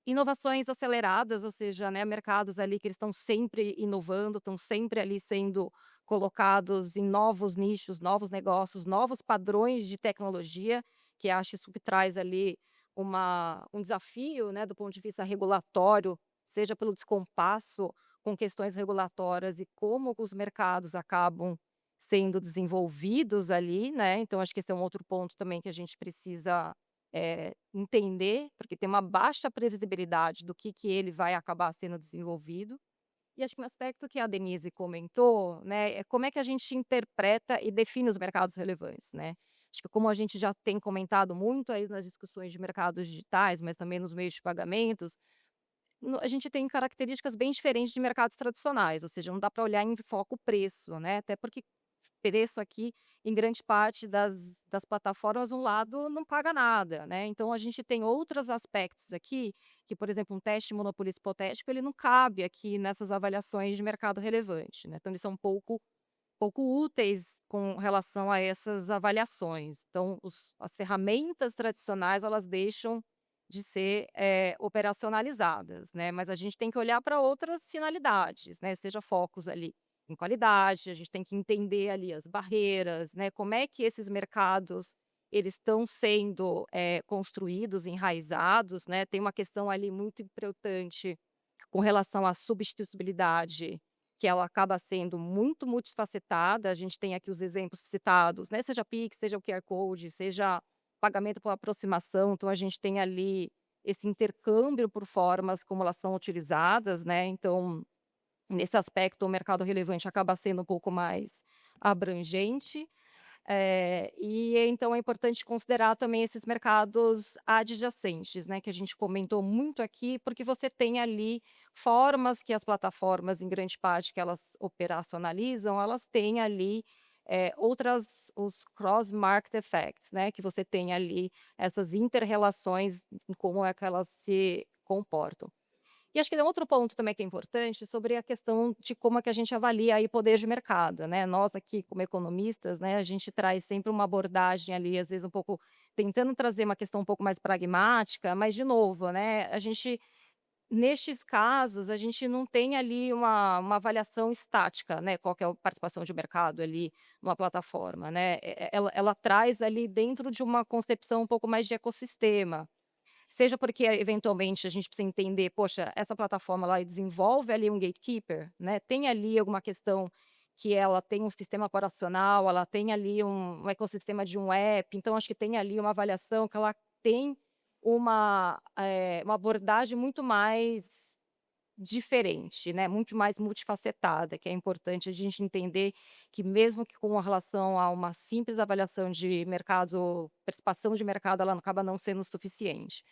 Inovações aceleradas, ou seja, né, mercados ali que eles estão sempre inovando, estão sempre ali sendo colocados em novos nichos, novos negócios, novos padrões de tecnologia, que acho isso que traz ali um desafio, né, do ponto de vista regulatório, seja pelo descompasso com questões regulatórias e como os mercados acabam sendo desenvolvidos ali, né? Então, acho que esse é um outro ponto também que a gente precisa entender, porque tem uma baixa previsibilidade do que ele vai acabar sendo desenvolvido. E acho que um aspecto que a Denise comentou, né, é como é que a gente interpreta e define os mercados relevantes, né. Acho que como a gente já tem comentado muito aí nas discussões de mercados digitais, mas também nos meios de pagamentos, a gente tem características bem diferentes de mercados tradicionais, ou seja, não dá para olhar em foco preço, né, até porque preço aqui, em grande parte das plataformas, um lado não paga nada, né, então a gente tem outros aspectos aqui, que, por exemplo, um teste monopolista hipotético, ele não cabe aqui nessas avaliações de mercado relevante, né, então eles são pouco úteis com relação a essas avaliações. Então as ferramentas tradicionais, elas deixam de ser, operacionalizadas, né, mas a gente tem que olhar para outras finalidades, né, seja focos ali em qualidade, a gente tem que entender ali as barreiras, né, como é que esses mercados, eles estão sendo, construídos, enraizados, né, tem uma questão ali muito importante com relação à substituibilidade, que ela acaba sendo muito multifacetada, a gente tem aqui os exemplos citados, né, seja Pix, seja o QR Code, seja pagamento por aproximação, então a gente tem ali esse intercâmbio por formas como elas são utilizadas, né, então, nesse aspecto o mercado relevante acaba sendo um pouco mais abrangente. E então é importante considerar também esses mercados adjacentes, né, que a gente comentou muito aqui, porque você tem ali formas que as plataformas, em grande parte, que elas operacionalizam, elas têm ali, outras os cross market effects, né, que você tem ali essas inter-relações, em como é que elas se comportam. E acho que tem outro ponto também que é importante sobre a questão de como é que a gente avalia aí poder de mercado, né. Nós aqui como economistas, né, a gente traz sempre uma abordagem ali, às vezes um pouco tentando trazer uma questão um pouco mais pragmática, mas de novo, né, a gente nestes casos, a gente não tem ali uma avaliação estática, né, qual que é a participação de mercado ali numa plataforma, né. Ela traz ali dentro de uma concepção um pouco mais de ecossistema. Seja porque, eventualmente, a gente precisa entender, poxa, essa plataforma ela desenvolve ali um gatekeeper, né, tem ali alguma questão que ela tem um sistema operacional, ela tem ali um ecossistema de um app, então acho que tem ali uma avaliação que ela tem uma abordagem muito mais diferente, né, muito mais multifacetada, que é importante a gente entender que mesmo que com relação a uma simples avaliação de mercado, participação de mercado, ela acaba não sendo suficiente.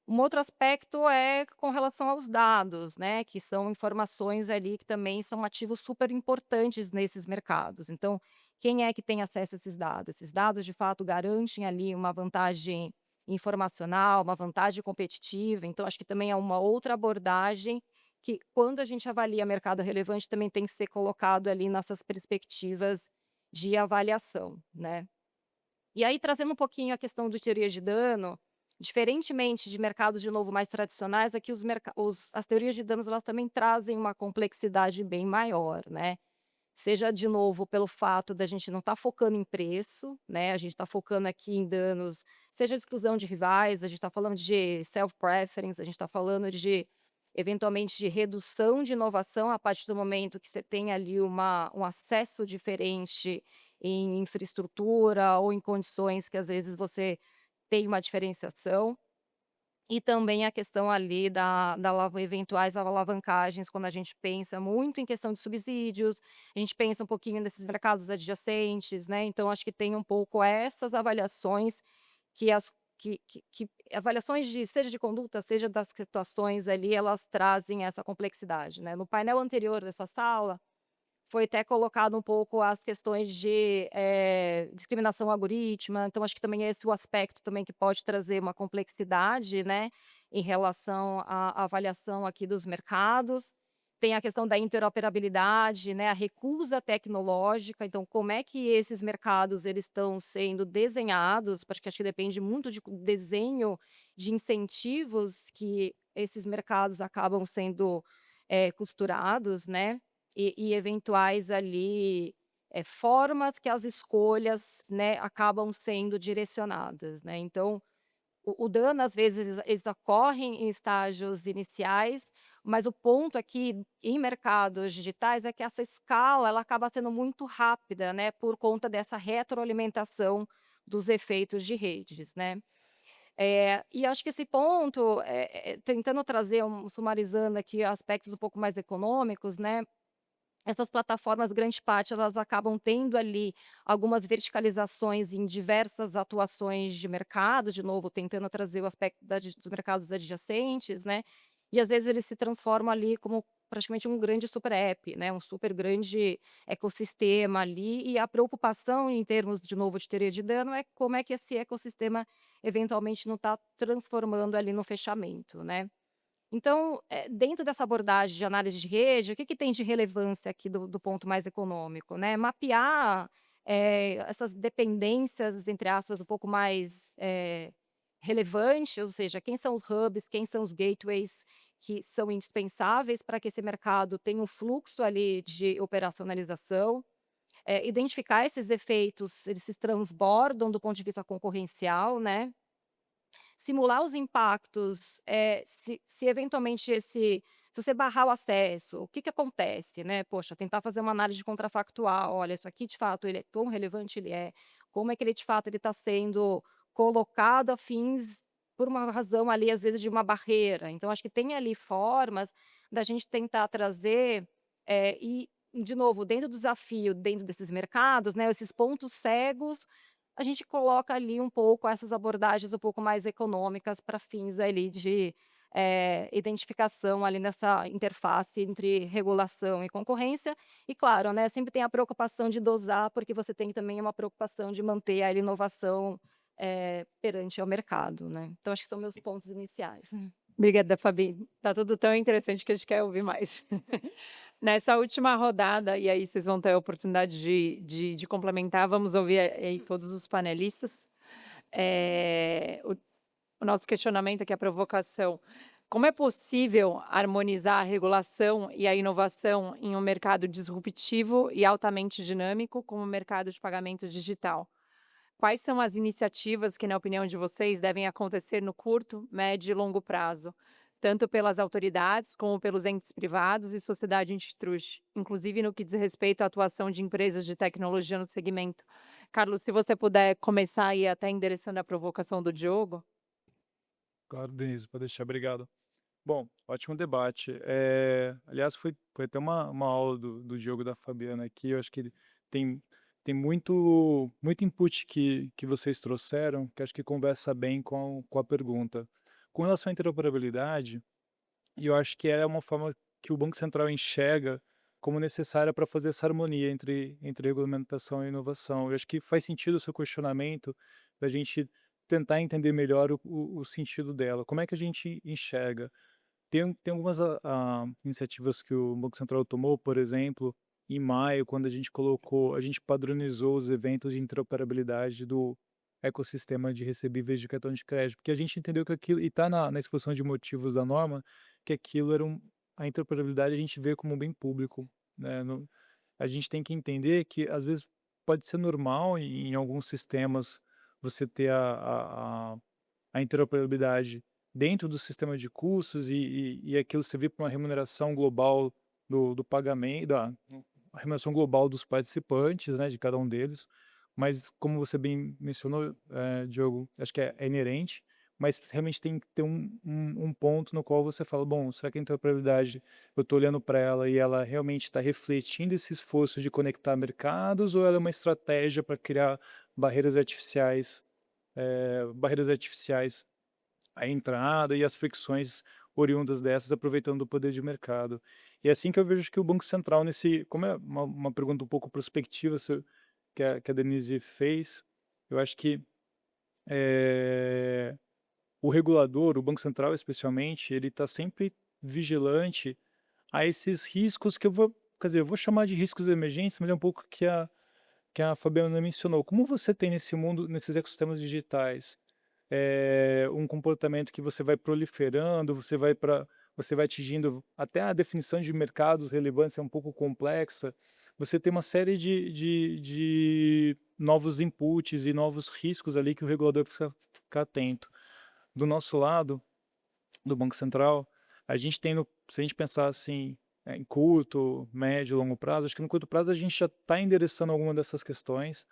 Um outro aspecto é com relação aos dados, né, que são informações ali que também são ativos super importantes nesses mercados. Então, quem é que tem acesso a esses dados? Esses dados, de fato, garantem ali uma vantagem informacional, uma vantagem competitiva. Então, acho que também é uma outra abordagem que, quando a gente avalia mercado relevante, também tem que ser colocado ali nessas perspectivas de avaliação, né? E aí, trazendo um pouquinho a questão do teoria de dano, diferentemente de mercados, de novo, mais tradicionais, aqui as teorias de danos, elas também trazem uma complexidade bem maior, né. Seja, de novo, pelo fato da gente não estar focando em preço, né, a gente está focando aqui em danos, seja exclusão de rivais, a gente está falando de self-preference, a gente está falando de, eventualmente, de redução de inovação a partir do momento que você tem ali um acesso diferente em infraestrutura ou em condições que, às vezes, você tem uma diferenciação. E também a questão ali da eventuais alavancagens, quando a gente pensa muito em questão de subsídios, a gente pensa um pouquinho nesses mercados adjacentes, né, então acho que tem um pouco essas avaliações que as que avaliações de seja de conduta, seja das situações ali, elas trazem essa complexidade, né. No painel anterior dessa sala, foi até colocado um pouco as questões de, discriminação algorítmica, então acho que também é esse o aspecto também que pode trazer uma complexidade, né, em relação à avaliação aqui dos mercados. Tem a questão da interoperabilidade, né, a recusa tecnológica, então como é que esses mercados eles estão sendo desenhados, porque acho que depende muito de desenho de incentivos que esses mercados acabam sendo, costurados, né. E eventuais ali, formas que as escolhas, né, acabam sendo direcionadas, né. Então, o dano às vezes eles ocorrem em estágios iniciais, mas o ponto aqui em mercados digitais é que essa escala ela acaba sendo muito rápida, né, por conta dessa retroalimentação dos efeitos de redes, né. E acho que esse ponto, tentando trazer, sumarizando aqui aspectos um pouco mais econômicos, né, essas plataformas, grande parte, elas acabam tendo ali algumas verticalizações em diversas atuações de mercado, de novo, tentando trazer o aspecto dos mercados adjacentes, né? E às vezes eles se transformam ali como praticamente um grande super app, né? Um super grande ecossistema ali. E a preocupação em termos, de novo, de teoria de dano é como é que esse ecossistema eventualmente não está transformando ali no fechamento, né? Então, dentro dessa abordagem de análise de rede, o que que tem de relevância aqui do ponto mais econômico, né? Mapear, essas dependências, entre aspas, um pouco mais, relevantes, ou seja, quem são os hubs, quem são os gateways que são indispensáveis para que esse mercado tenha um fluxo ali de operacionalização, identificar esses efeitos, eles se transbordam do ponto de vista concorrencial, né? Simular os impactos, se eventualmente se você barrar o acesso, o que que acontece, né? Poxa, tentar fazer uma análise contrafactual, olha, isso aqui de fato ele é tão relevante ele é, como é que ele de fato ele está sendo colocado a fins por uma razão ali, às vezes, de uma barreira. Então acho que tem ali formas da gente tentar trazer, e de novo, dentro do desafio, dentro desses mercados, né, esses pontos cegos a gente coloca ali um pouco essas abordagens um pouco mais econômicas para fins ali de, identificação ali nessa interface entre regulação e concorrência. E claro, né, sempre tem a preocupação de dosar, porque você tem também uma preocupação de manter a inovação, perante ao mercado, né. Então acho que são meus pontos iniciais. Obrigada, Fabi. Tá tudo tão interessante que a gente quer ouvir mais. Nessa última rodada, e aí vocês vão ter a oportunidade de complementar, vamos ouvir aí todos os panelistas. O nosso questionamento aqui, a provocação: como é possível harmonizar a regulação e a inovação em um mercado disruptivo e altamente dinâmico como o mercado de pagamento digital? Quais são as iniciativas que, na opinião de vocês, devem acontecer no curto, médio e longo prazo, tanto pelas autoridades como pelos entes privados e sociedade antitruste, inclusive no que diz respeito à atuação de empresas de tecnologia no segmento? Carlos, se você puder começar aí até endereçando a provocação do Diogo. Claro, Denise, pode deixar, obrigado. Bom, ótimo debate. Aliás, foi até uma aula do Diogo e da Fabiana aqui. Eu acho que tem, tem muito input que vocês trouxeram, que acho que conversa bem com a pergunta. Com relação à interoperabilidade, eu acho que é uma forma que o Banco Central enxerga como necessária para fazer essa harmonia entre regulamentação e inovação. Eu acho que faz sentido o seu questionamento da gente tentar entender melhor o sentido dela. Como é que a gente enxerga? Tem algumas iniciativas que o Banco Central tomou, por exemplo, em maio, quando a gente padronizou os eventos de interoperabilidade do ecossistema de recebíveis de cartão de crédito, porque a gente entendeu que aquilo, e está na exposição de motivos da norma, que aquilo era a interoperabilidade a gente vê como um bem público, né? A gente tem que entender que, às vezes, pode ser normal em alguns sistemas você ter a interoperabilidade dentro do sistema de custos e aquilo servir para uma remuneração global do pagamento, a remuneração global dos participantes, né, de cada um deles. Mas, como você bem mencionou, Diogo, acho que é inerente, mas realmente tem que ter um ponto no qual você fala, bom, será que a interoperabilidade, eu estou olhando para ela e ela realmente está refletindo esse esforço de conectar mercados, ou ela é uma estratégia para criar barreiras artificiais à entrada e as fricções oriundas dessas, aproveitando o poder de mercado? E é assim que eu vejo que o Banco Central, como é uma pergunta um pouco prospectiva que a Denise fez, eu acho que o regulador, o Banco Central especialmente, ele está sempre vigilante a esses riscos eu vou chamar de riscos emergentes, mas é um pouco que a Fabiana mencionou. Como você tem nesse mundo, nesses ecossistemas digitais, um comportamento que você vai proliferando, você vai atingindo até a definição de mercados relevantes é um pouco complexa. Você tem uma série de novos inputs e novos riscos ali que o regulador precisa ficar atento. Do nosso lado, do Banco Central, a gente tem, se a gente pensar assim, em curto, médio, longo prazo, acho que no curto prazo a gente já está endereçando alguma dessas questões.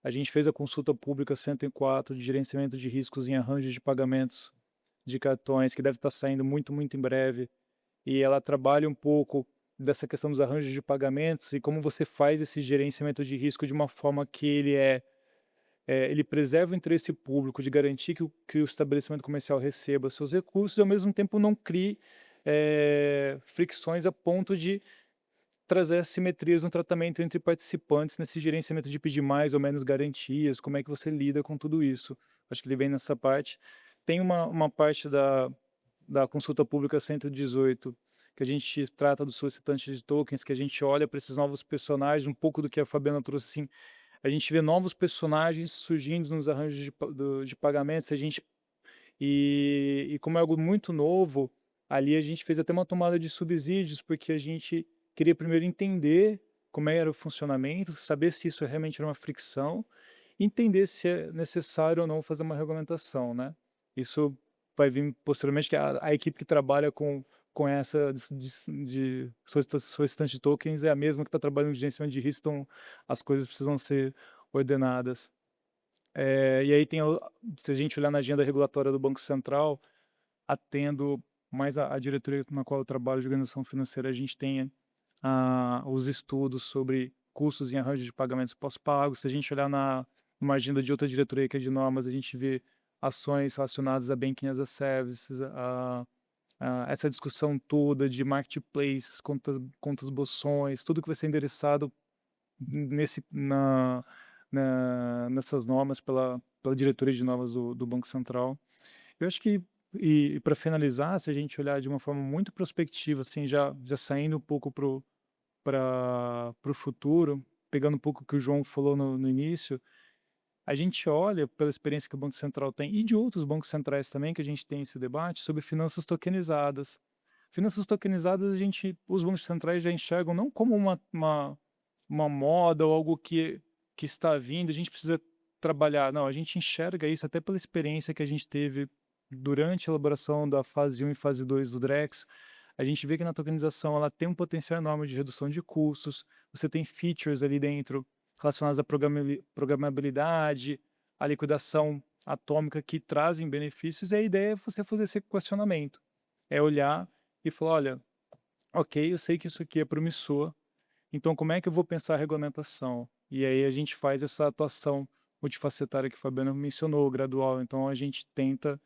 A gente fez a consulta pública 104 de gerenciamento de riscos em arranjos de pagamentos de cartões, que deve estar saindo muito, muito em breve. E ela trabalha um pouco dessa questão dos arranjos de pagamentos e como você faz esse gerenciamento de risco de uma forma que ele preserva o interesse público de garantir que o estabelecimento comercial receba seus recursos e, ao mesmo tempo, não crie fricções a ponto de trazer assimetrias no tratamento entre participantes nesse gerenciamento de pedir mais ou menos garantias, como é que você lida com tudo isso. Acho que ele vem nessa parte. Tem uma parte da consulta pública 118, que a gente trata dos solicitantes de tokens, que a gente olha para esses novos personagens, um pouco do que a Fabiana trouxe, assim, a gente vê novos personagens surgindo nos arranjos de pagamentos, e como é algo muito novo, ali a gente fez até uma tomada de subsídios, porque a gente queria primeiro entender como era o funcionamento, saber se isso realmente era uma fricção, entender se é necessário ou não fazer uma regulamentação, né? Isso vai vir posteriormente, que a equipe que trabalha com essa de solicitante de tokens é a mesma que está trabalhando no gerenciamento de risco, então as coisas precisam ser ordenadas. E aí se a gente olhar na agenda regulatória do Banco Central, atendo mais a diretoria na qual eu trabalho de organização financeira, a gente tem os estudos sobre custos em arranjo de pagamentos pós-pagos. Se a gente olhar numa agenda de outra diretoria que é de normas, a gente vê ações relacionadas a Banking as a Service, essa discussão toda de marketplaces, contas boções, tudo que vai ser endereçado nessas normas pela diretoria de normas do Banco Central. Eu acho que, e para finalizar, se a gente olhar de uma forma muito prospectiva, assim, já saindo um pouco para o futuro, pegando um pouco o que o João falou no início, a gente olha pela experiência que o Banco Central tem e de outros bancos centrais também, que a gente tem esse debate sobre finanças tokenizadas. Finanças tokenizadas, os bancos centrais já enxergam não como uma moda ou algo que está vindo, a gente precisa trabalhar. Não, a gente enxerga isso até pela experiência que a gente teve durante a elaboração da fase 1 e fase 2 do Drex. A gente vê que na tokenização ela tem um potencial enorme de redução de custos, você tem features ali dentro relacionadas à programabilidade, à liquidação atômica que trazem benefícios, e a ideia é você fazer esse questionamento, é olhar e falar, olha, ok, eu sei que isso aqui é promissor, então como é que eu vou pensar a regulamentação? E aí a gente faz essa atuação multifacetária que o Fabiano mencionou, gradual, então a gente tenta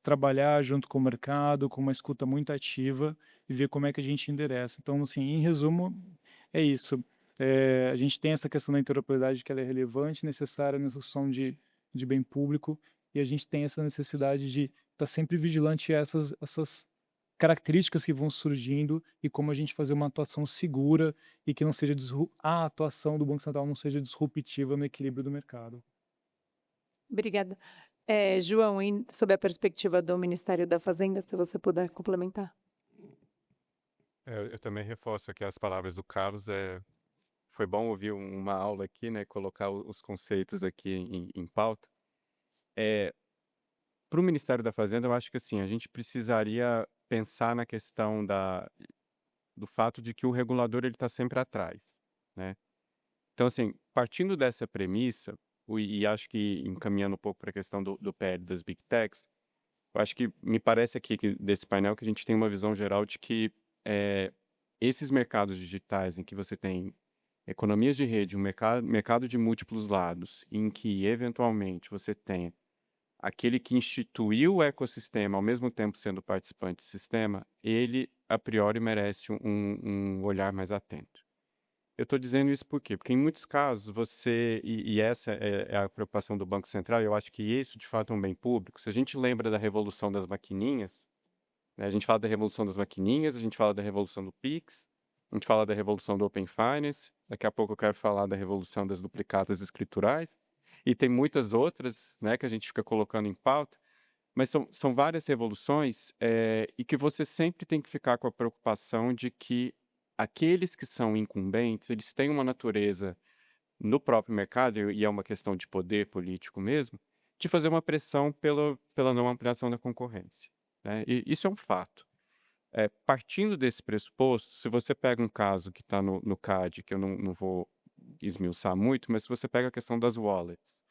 trabalhar junto com o mercado, com uma escuta muito ativa e ver como é que a gente endereça. Então, assim, em resumo, é isso. A gente tem essa questão da interoperabilidade que ela é relevante, necessária na execução de bem público, e a gente tem essa necessidade de estar sempre vigilante a essas características que vão surgindo e como a gente fazer uma atuação segura e que não seja a atuação do Banco Central não seja disruptiva no equilíbrio do mercado. Obrigada. João, e sob a perspectiva do Ministério da Fazenda, se você puder complementar. Eu também reforço aqui as palavras do Carlos. Foi bom ouvir uma aula aqui, né? Colocar os conceitos aqui em pauta. Para o Ministério da Fazenda, eu acho que assim, a gente precisaria pensar na questão do fato de que o regulador ele está sempre atrás, né? Então, assim, partindo dessa premissa, e acho que encaminhando um pouco para a questão do PL das Big Techs, eu acho que me parece aqui desse painel que a gente tem uma visão geral de que esses mercados digitais em que você tem economias de rede, um mercado de múltiplos lados, em que eventualmente você tem aquele que instituiu o ecossistema, ao mesmo tempo sendo participante do sistema, ele, a priori, merece um olhar mais atento. Eu estou dizendo isso por quê? Porque em muitos casos e essa é a preocupação do Banco Central, e eu acho que isso de fato é um bem público. Se a gente lembra da revolução das maquininhas, né, a gente fala da revolução das maquininhas, a gente fala da revolução do Pix, a gente fala da revolução do Open Finance, daqui a pouco eu quero falar da revolução das duplicatas escriturais, e tem muitas outras, né, que a gente fica colocando em pauta, mas são várias revoluções e que você sempre tem que ficar com a preocupação de que aqueles que são incumbentes, eles têm uma natureza no próprio mercado, e é uma questão de poder político mesmo, de fazer uma pressão pela não ampliação da concorrência, né? E isso é um fato. Partindo desse pressuposto, se você pega um caso que está no CAD, que eu não vou esmiuçar muito, mas se você pega a questão das wallets,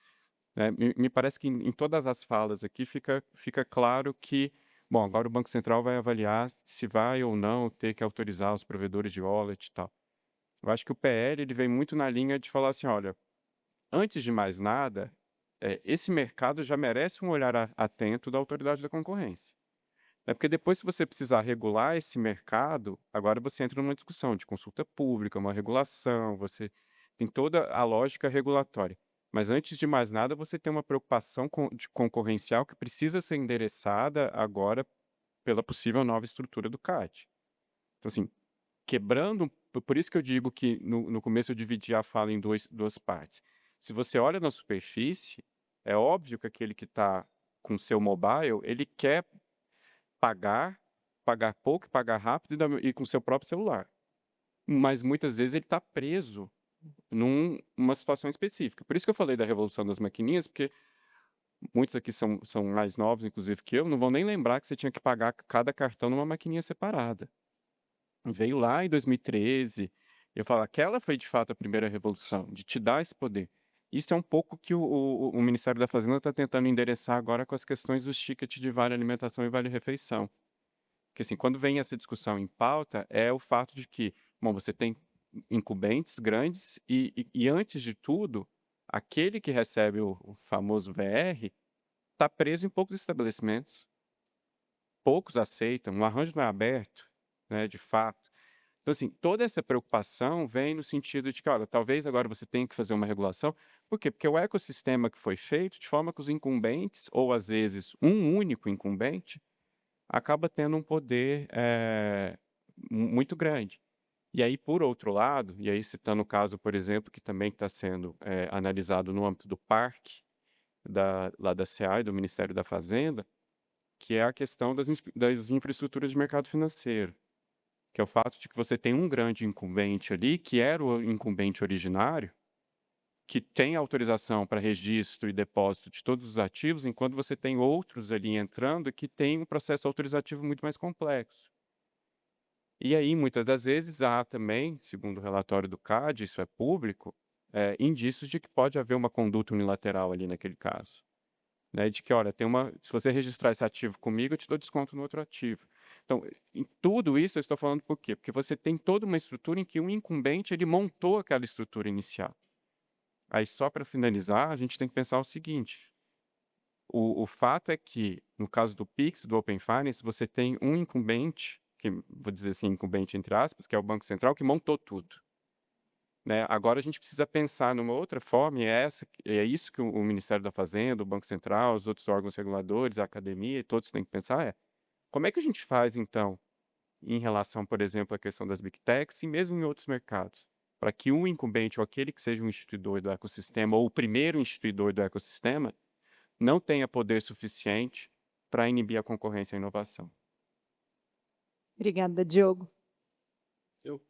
né, me parece que em todas as falas aqui fica claro que, bom, agora o Banco Central vai avaliar se vai ou não ter que autorizar os provedores de wallet e tal. Eu acho que o PL ele vem muito na linha de falar assim: olha, antes de mais nada, esse mercado já merece um olhar atento da autoridade da concorrência. É porque depois, se você precisar regular esse mercado, agora você entra numa discussão de consulta pública, uma regulação, você tem toda a lógica regulatória. Mas antes de mais nada, você tem uma preocupação de concorrencial que precisa ser endereçada agora pela possível nova estrutura do CAD. Então, assim, quebrando, por isso que eu digo que no começo eu dividi a fala em duas partes. Se você olha na superfície, é óbvio que aquele que está com seu mobile, ele quer pagar, pagar pouco, pagar rápido e com seu próprio celular. Mas muitas vezes ele está preso numa situação específica. Por isso que eu falei da revolução das maquininhas, porque muitos aqui são mais novos, inclusive que eu, não vão nem lembrar que você tinha que pagar cada cartão numa maquininha separada. Veio lá em 2013, eu falo, aquela foi de fato a primeira revolução, de te dar esse poder. Isso é um pouco que o Ministério da Fazenda está tentando endereçar agora com as questões dos tickets de vale alimentação e vale refeição. Porque assim, quando vem essa discussão em pauta, é o fato de que, bom, você tem incumbentes grandes e antes de tudo, aquele que recebe o famoso VR está preso em poucos estabelecimentos. Poucos aceitam, o arranjo não é aberto, né, de fato. Então, assim, toda essa preocupação vem no sentido de que, olha, talvez agora você tenha que fazer uma regulação. Por quê? Porque o ecossistema que foi feito, de forma que os incumbentes, ou às vezes um único incumbente, acaba tendo um poder muito grande. E aí, por outro lado, e aí citando o caso, por exemplo, que também está sendo analisado no âmbito do parque, lá da SEAI, do Ministério da Fazenda, que é a questão das infraestruturas de mercado financeiro, que é o fato de que você tem um grande incumbente ali, que era o incumbente originário, que tem autorização para registro e depósito de todos os ativos, enquanto você tem outros ali entrando que tem um processo autorizativo muito mais complexo. E aí, muitas das vezes, há também, segundo o relatório do CAD, isso é público, indícios de que pode haver uma conduta unilateral ali naquele caso. Né, de que, olha, se você registrar esse ativo comigo, eu te dou desconto no outro ativo. Então, em tudo isso eu estou falando por quê? Porque você tem toda uma estrutura em que o incumbente ele montou aquela estrutura inicial. Aí, só para finalizar, a gente tem que pensar o seguinte: o fato é que, no caso do Pix, do Open Finance, você tem um incumbente, que vou dizer assim, incumbente entre aspas, que é o Banco Central, que montou tudo. Né? Agora a gente precisa pensar numa outra forma, e é isso que o Ministério da Fazenda, o Banco Central, os outros órgãos reguladores, a academia, e todos têm que pensar como é que a gente faz, então, em relação, por exemplo, à questão das Big Techs e mesmo em outros mercados, para que o incumbente ou aquele que seja um instituidor do ecossistema ou o primeiro instituidor do ecossistema não tenha poder suficiente para inibir a concorrência e a inovação. Obrigada, Diogo. Eu?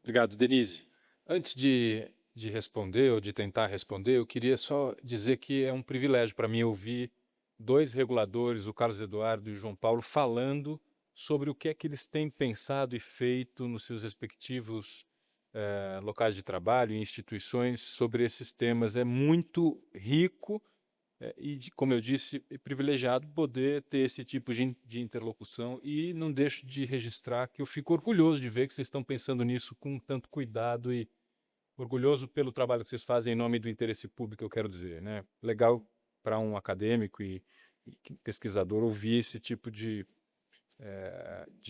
Obrigado, Denise. Antes de responder ou de tentar responder, eu queria só dizer que é um privilégio para mim ouvir dois reguladores, o Carlos Eduardo e o João Paulo, falando sobre o que é que eles têm pensado e feito nos seus respectivos locais de trabalho e instituições sobre esses temas. É muito rico e, como eu disse, é privilegiado poder ter esse tipo de interlocução, e não deixo de registrar que eu fico orgulhoso de ver que vocês estão pensando nisso com tanto cuidado e orgulhoso pelo trabalho que vocês fazem em nome do interesse público, eu quero dizer, né? Legal para um acadêmico e pesquisador ouvir esse tipo de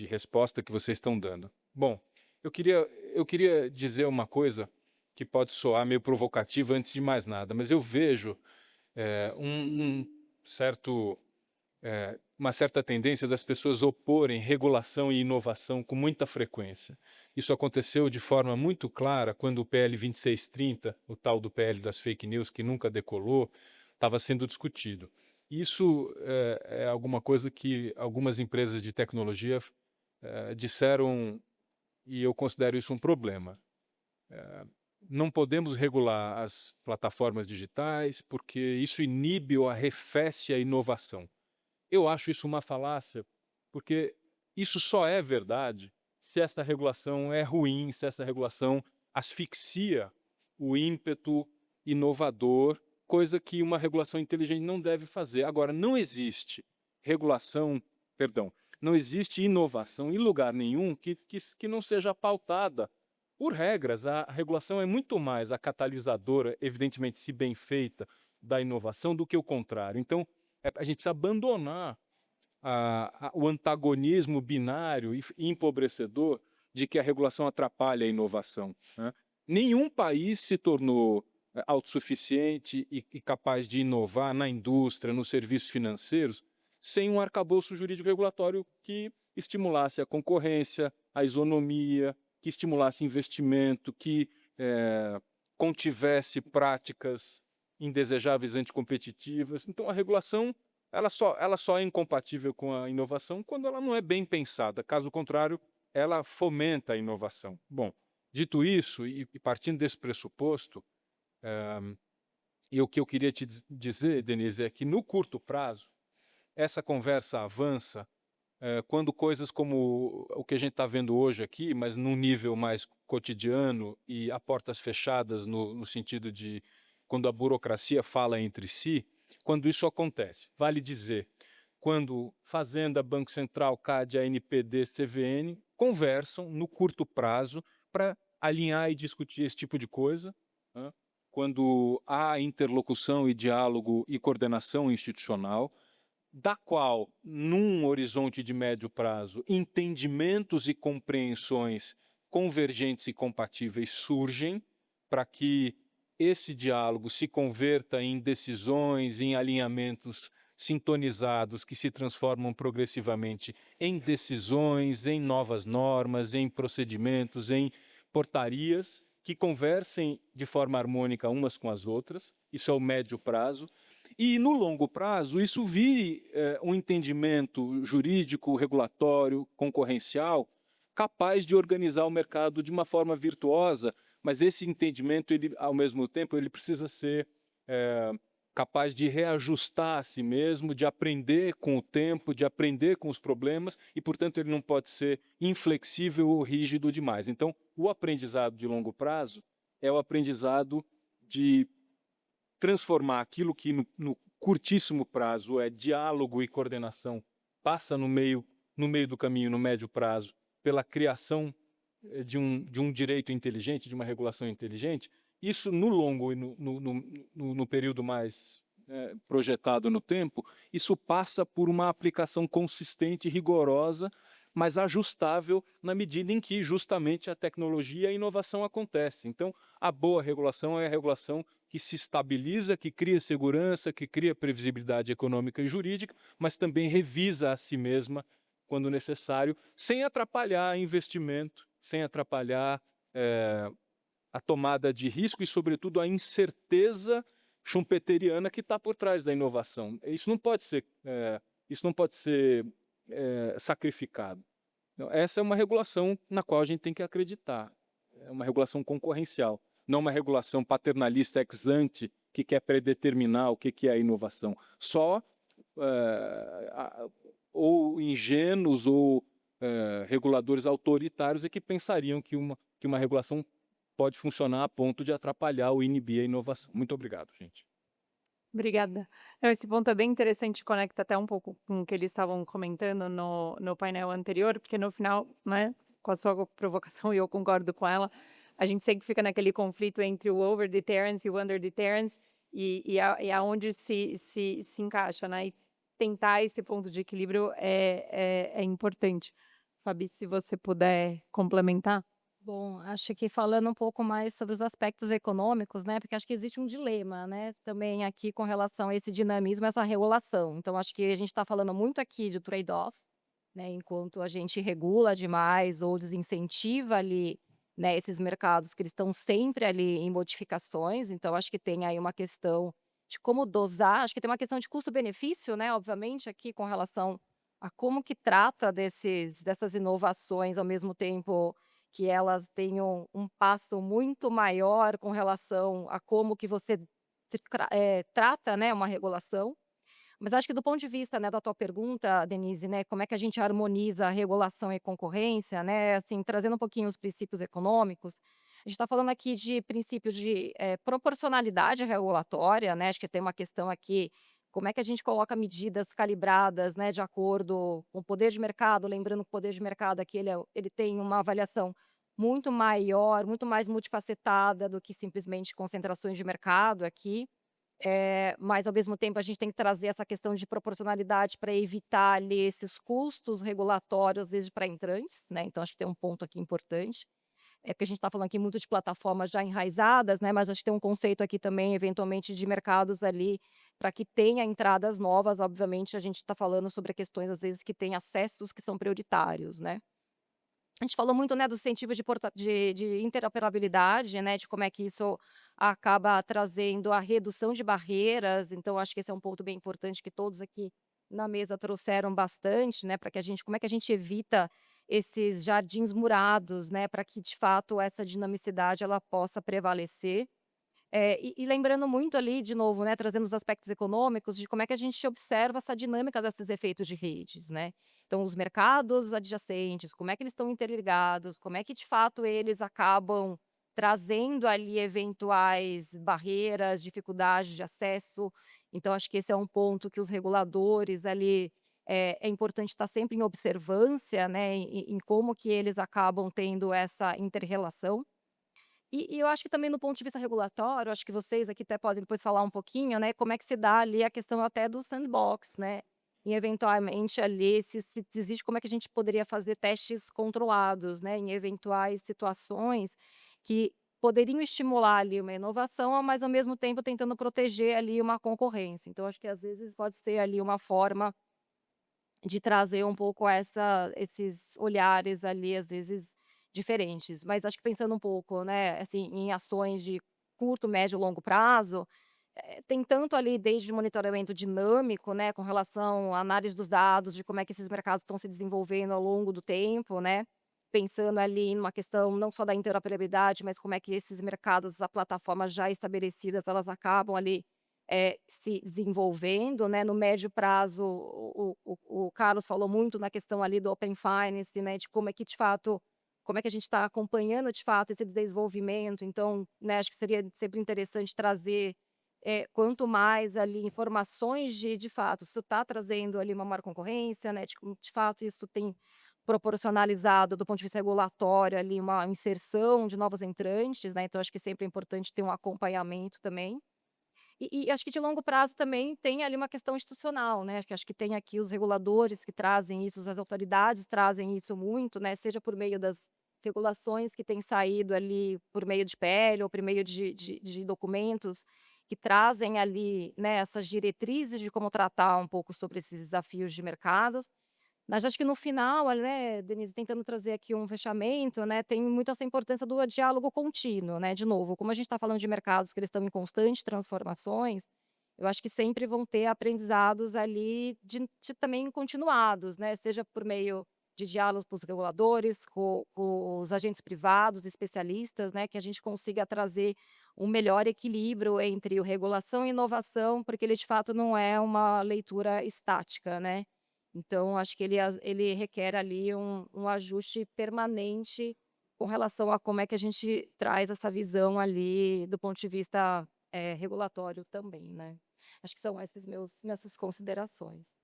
resposta que vocês estão dando. Bom, eu queria dizer uma coisa que pode soar meio provocativa antes de mais nada, mas eu vejo uma certa tendência das pessoas oporem regulação e inovação com muita frequência. Isso aconteceu de forma muito clara quando o PL 2630, o tal do PL das fake news que nunca decolou, estava sendo discutido. Isso é alguma coisa que algumas empresas de tecnologia disseram, e eu considero isso um problema. Não podemos regular as plataformas digitais porque isso inibe ou arrefece a inovação. Eu acho isso uma falácia, porque isso só é verdade se essa regulação é ruim, se essa regulação asfixia o ímpeto inovador, coisa que uma regulação inteligente não deve fazer. Agora, não existe não existe inovação em lugar nenhum que não seja pautada por regras. A regulação é muito mais a catalisadora, evidentemente, se bem feita, da inovação do que o contrário. Então, a gente precisa abandonar o antagonismo binário e empobrecedor de que a regulação atrapalha a inovação, né? Nenhum país se tornou autossuficiente e capaz de inovar na indústria, nos serviços financeiros, sem um arcabouço jurídico regulatório que estimulasse a concorrência, a isonomia, que estimulasse investimento, que contivesse práticas indesejáveis anticompetitivas. Então, a regulação ela só é incompatível com a inovação quando ela não é bem pensada. Caso contrário, ela fomenta a inovação. Bom, dito isso, e partindo desse pressuposto, e o que eu queria te dizer, Denise, é que no curto prazo, essa conversa avança quando coisas como o que a gente está vendo hoje aqui, mas num nível mais cotidiano e a portas fechadas no sentido de quando a burocracia fala entre si, quando isso acontece. Vale dizer, quando Fazenda, Banco Central, CAD, ANPD, CVN conversam no curto prazo para alinhar e discutir esse tipo de coisa, né? Quando há interlocução e diálogo e coordenação institucional, da qual, num horizonte de médio prazo, entendimentos e compreensões convergentes e compatíveis surgem para que esse diálogo se converta em decisões, em alinhamentos sintonizados que se transformam progressivamente em decisões, em novas normas, em procedimentos, em portarias que conversem de forma harmônica umas com as outras. Isso é o médio prazo. E, no longo prazo, isso vire um entendimento jurídico, regulatório, concorrencial, capaz de organizar o mercado de uma forma virtuosa, mas esse entendimento, ao mesmo tempo, ele precisa ser capaz de reajustar a si mesmo, de aprender com o tempo, de aprender com os problemas, e, portanto, ele não pode ser inflexível ou rígido demais. Então, o aprendizado de longo prazo é o aprendizado de transformar aquilo que no curtíssimo prazo é diálogo e coordenação, passa no meio do caminho, no médio prazo, pela criação de um direito inteligente, de uma regulação inteligente. Isso, no longo e no período mais projetado no tempo, isso passa por uma aplicação consistente, rigorosa, mas ajustável na medida em que justamente a tecnologia e a inovação acontecem. Então, a boa regulação é a regulação que se estabiliza, que cria segurança, que cria previsibilidade econômica e jurídica, mas também revisa a si mesma quando necessário, sem atrapalhar investimento, sem atrapalhar a tomada de risco e, sobretudo, a incerteza schumpeteriana que está por trás da inovação. Isso não pode ser sacrificado. Então, essa é uma regulação na qual a gente tem que acreditar. É uma regulação concorrencial, não uma regulação paternalista ex ante que quer predeterminar o que é a inovação. Só ou ingênuos ou reguladores autoritários é que pensariam que uma regulação pode funcionar a ponto de atrapalhar ou inibir a inovação. Muito obrigado, gente. Obrigada. Não, esse ponto é bem interessante, conecta até um pouco com o que eles estavam comentando no painel anterior, porque no final, né, com a sua provocação, e eu concordo com ela, a gente sempre fica naquele conflito entre o over-deterrence e o under-deterrence, e aonde se encaixa, né? E tentar esse ponto de equilíbrio é importante. Fabi, se você puder complementar. Bom, acho que falando um pouco mais sobre os aspectos econômicos, né, porque acho que existe um dilema, né, também aqui com relação a esse dinamismo, essa regulação. Então, acho que a gente está falando muito aqui de trade-off, né, enquanto a gente regula demais ou desincentiva ali, né, esses mercados que eles estão sempre ali em modificações. Então, acho que tem aí uma questão de como dosar, acho que tem uma questão de custo-benefício, né, obviamente, aqui com relação a como que trata dessas inovações ao mesmo tempo que elas tenham um passo muito maior com relação a como que você trata, né, uma regulação. Mas acho que do ponto de vista, né, da tua pergunta, Denise, né, como é que a gente harmoniza a regulação e concorrência, né, assim, trazendo um pouquinho os princípios econômicos, A gente está falando aqui de princípio de proporcionalidade regulatória, né? Acho que tem uma questão aqui, como é que a gente coloca medidas calibradas, né, de acordo com o poder de mercado, lembrando que o poder de mercado aqui ele tem uma avaliação muito maior, muito mais multifacetada do que simplesmente concentrações de mercado aqui. Mas ao mesmo tempo a gente tem que trazer essa questão de proporcionalidade para evitar ali esses custos regulatórios, às vezes, para entrantes, né? Então acho que tem um ponto aqui importante. É porque a gente está falando aqui muito de plataformas já enraizadas, né? Mas acho que tem um conceito aqui também, eventualmente, de mercados ali para que tenha entradas novas. Obviamente, a gente está falando sobre questões, às vezes, que têm acessos que são prioritários, né? A gente falou muito, né, dos incentivos de interoperabilidade, né, de como é que isso acaba trazendo a redução de barreiras. Então, acho que esse é um ponto bem importante que todos aqui na mesa trouxeram bastante, né, para que a gente, como é que a gente evita esses jardins murados, né, para que de fato essa dinamicidade ela possa prevalecer. E lembrando muito ali, de novo, né, trazendo os aspectos econômicos de como é que a gente observa essa dinâmica desses efeitos de redes, né. Então os mercados adjacentes, como é que eles estão interligados, como é que de fato eles acabam trazendo ali eventuais barreiras, dificuldades de acesso. Então acho que esse é um ponto que os reguladores ali, é importante estar sempre em observância, né, em como que eles acabam tendo essa inter-relação. E eu acho que também no ponto de vista regulatório, acho que vocês aqui até podem depois falar um pouquinho, né, como é que se dá ali a questão até do sandbox, né, e eventualmente ali se existe como é que a gente poderia fazer testes controlados, né, em eventuais situações que poderiam estimular ali uma inovação, mas ao mesmo tempo tentando proteger ali uma concorrência. Então acho que às vezes pode ser ali uma forma de trazer um pouco esses olhares ali, às vezes, diferentes. Mas acho que pensando um pouco, né, assim, em ações de curto, médio e longo prazo, tem tanto ali desde monitoramento dinâmico, né, com relação à análise dos dados, de como é que esses mercados estão se desenvolvendo ao longo do tempo, né, pensando ali numa questão não só da interoperabilidade, mas como é que esses mercados, as plataformas já estabelecidas, elas acabam ali se desenvolvendo, né, no médio prazo, o Carlos falou muito na questão ali do Open Finance, né, de como é que de fato, como é que a gente está acompanhando de fato esse desenvolvimento. Então, né, acho que seria sempre interessante trazer, quanto mais ali informações de fato, isso está trazendo ali uma maior concorrência, né, de fato isso tem proporcionalizado do ponto de vista regulatório ali uma inserção de novos entrantes, né, então acho que sempre é importante ter um acompanhamento também. E acho que de longo prazo também tem ali uma questão institucional, né, que acho que tem aqui os reguladores que trazem isso, as autoridades trazem isso muito, né, seja por meio das regulações que têm saído ali por meio de PL ou por meio de documentos que trazem ali, né, essas diretrizes de como tratar um pouco sobre esses desafios de mercados. Mas acho que no final, né, Denise, tentando trazer aqui um fechamento, né, tem muito essa importância do diálogo contínuo, né, de novo, como a gente está falando de mercados que eles estão em constantes transformações, eu acho que sempre vão ter aprendizados ali de também continuados, né, seja por meio de diálogos com os reguladores, com os agentes privados, especialistas, né, que a gente consiga trazer um melhor equilíbrio entre o regulação e inovação, porque ele de fato não é uma leitura estática, né. Então, acho que ele requer ali um ajuste permanente com relação a como é que a gente traz essa visão ali do ponto de vista, regulatório também, né. Acho que são esses minhas considerações.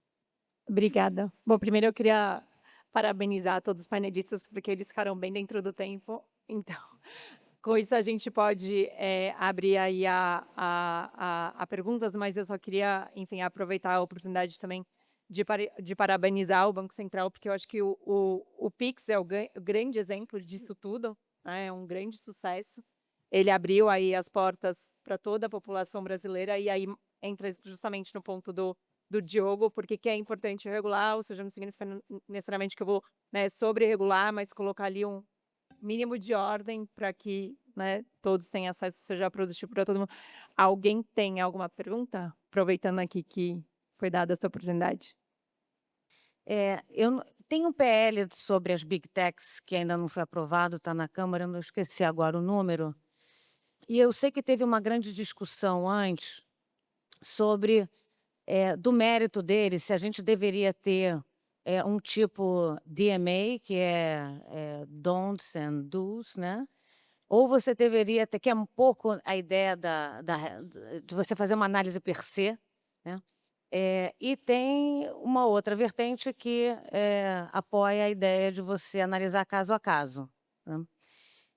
Obrigada. Bom, primeiro eu queria parabenizar todos os painelistas, porque eles ficaram bem dentro do tempo. Então, com isso a gente pode, abrir aí a perguntas, mas eu só queria, enfim, aproveitar a oportunidade também de parabenizar o Banco Central, porque eu acho que o Pix é o grande exemplo disso tudo, né, é um grande sucesso. Ele abriu aí as portas para toda a população brasileira, e aí entra justamente no ponto do Diogo, porque que é importante regular, ou seja, não significa necessariamente que eu vou, né, sobre-regular, mas colocar ali um mínimo de ordem para que, né, todos tenham acesso, seja produtivo para todo mundo. Alguém tem alguma pergunta? Aproveitando aqui que foi dada essa oportunidade. Tem um PL sobre as Big Techs que ainda não foi aprovado, está na Câmara, eu não esqueci agora o número. E eu sei que teve uma grande discussão antes sobre do mérito dele, se a gente deveria ter um tipo DMA, que é Don'ts and Do's, né? ou você deveria ter, que é um pouco a ideia de você fazer uma análise per se, né? E tem uma outra vertente que apoia a ideia de você analisar caso a caso, né?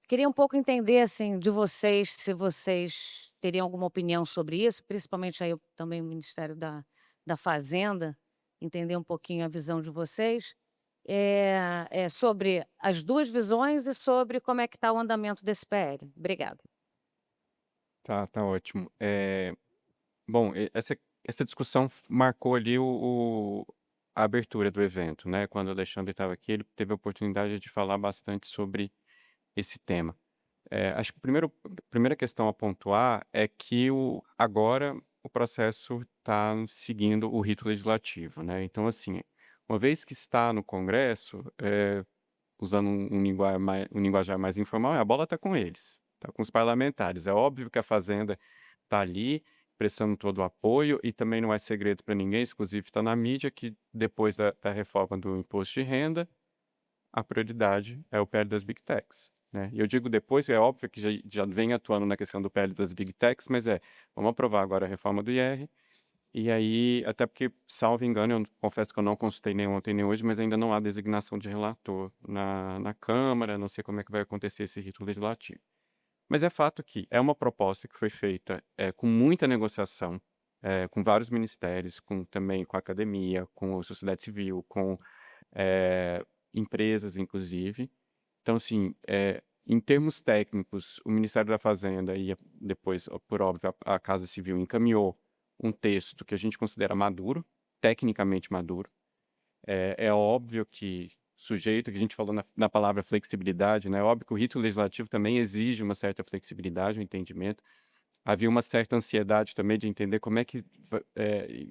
Queria um pouco entender, assim, de vocês, se vocês teriam alguma opinião sobre isso, principalmente aí também o Ministério da Fazenda, entender um pouquinho a visão de vocês, sobre as duas visões e sobre como é que está o andamento desse PL. Obrigada. Tá ótimo. Bom, essa discussão marcou ali a abertura do evento, né? Quando o Alexandre estava aqui, ele teve a oportunidade de falar bastante sobre esse tema. Acho que a primeira questão a pontuar é que agora o processo está seguindo o rito legislativo, né? Então, assim, uma vez que está no Congresso, usando um linguajar mais informal, a bola está com eles, está com os parlamentares. É óbvio que a Fazenda está ali, prestando todo o apoio, e também não é segredo para ninguém, inclusive está na mídia, que depois da reforma do imposto de renda, a prioridade é o PL das Big Techs, né? E eu digo depois, é óbvio que já vem atuando na questão do PL das Big Techs, mas vamos aprovar agora a reforma do IR, e aí, até porque, salvo engano, eu confesso que eu não consultei nem ontem nem hoje, mas ainda não há designação de relator na Câmara, não sei como é que vai acontecer esse rito legislativo. Mas é fato que é uma proposta que foi feita com muita negociação, com vários ministérios, também com a academia, com a sociedade civil, com empresas, inclusive. Então, assim, em termos técnicos, o Ministério da Fazenda e depois, por óbvio, a Casa Civil encaminhou um texto que a gente considera maduro, tecnicamente maduro. É óbvio que, sujeito, que a gente falou na palavra flexibilidade, né? É óbvio que o rito legislativo também exige uma certa flexibilidade, um entendimento. Havia uma certa ansiedade também de entender como é que,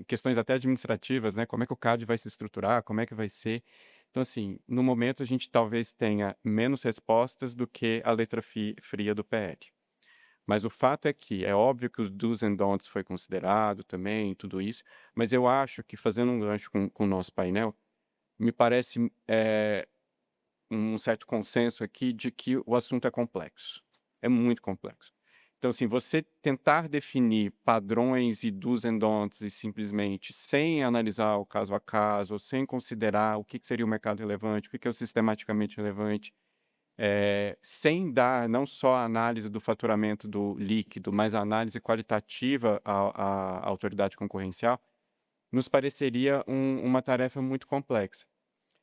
questões até administrativas, né? Como é que o CAD vai se estruturar, como é que vai ser. Então, assim, no momento a gente talvez tenha menos respostas do que a letra fria do PL. Mas o fato é que é óbvio que os do's and don'ts foi considerado também, tudo isso, mas eu acho que, fazendo um gancho com o nosso painel, me parece um certo consenso aqui de que o assunto é complexo. É muito complexo. Então, assim, você tentar definir padrões e do's and don'ts e simplesmente sem analisar o caso a caso, ou sem considerar o que seria o mercado relevante, o que é o sistematicamente relevante, sem dar não só a análise do faturamento do líquido, mas a análise qualitativa à autoridade concorrencial, nos pareceria uma tarefa muito complexa.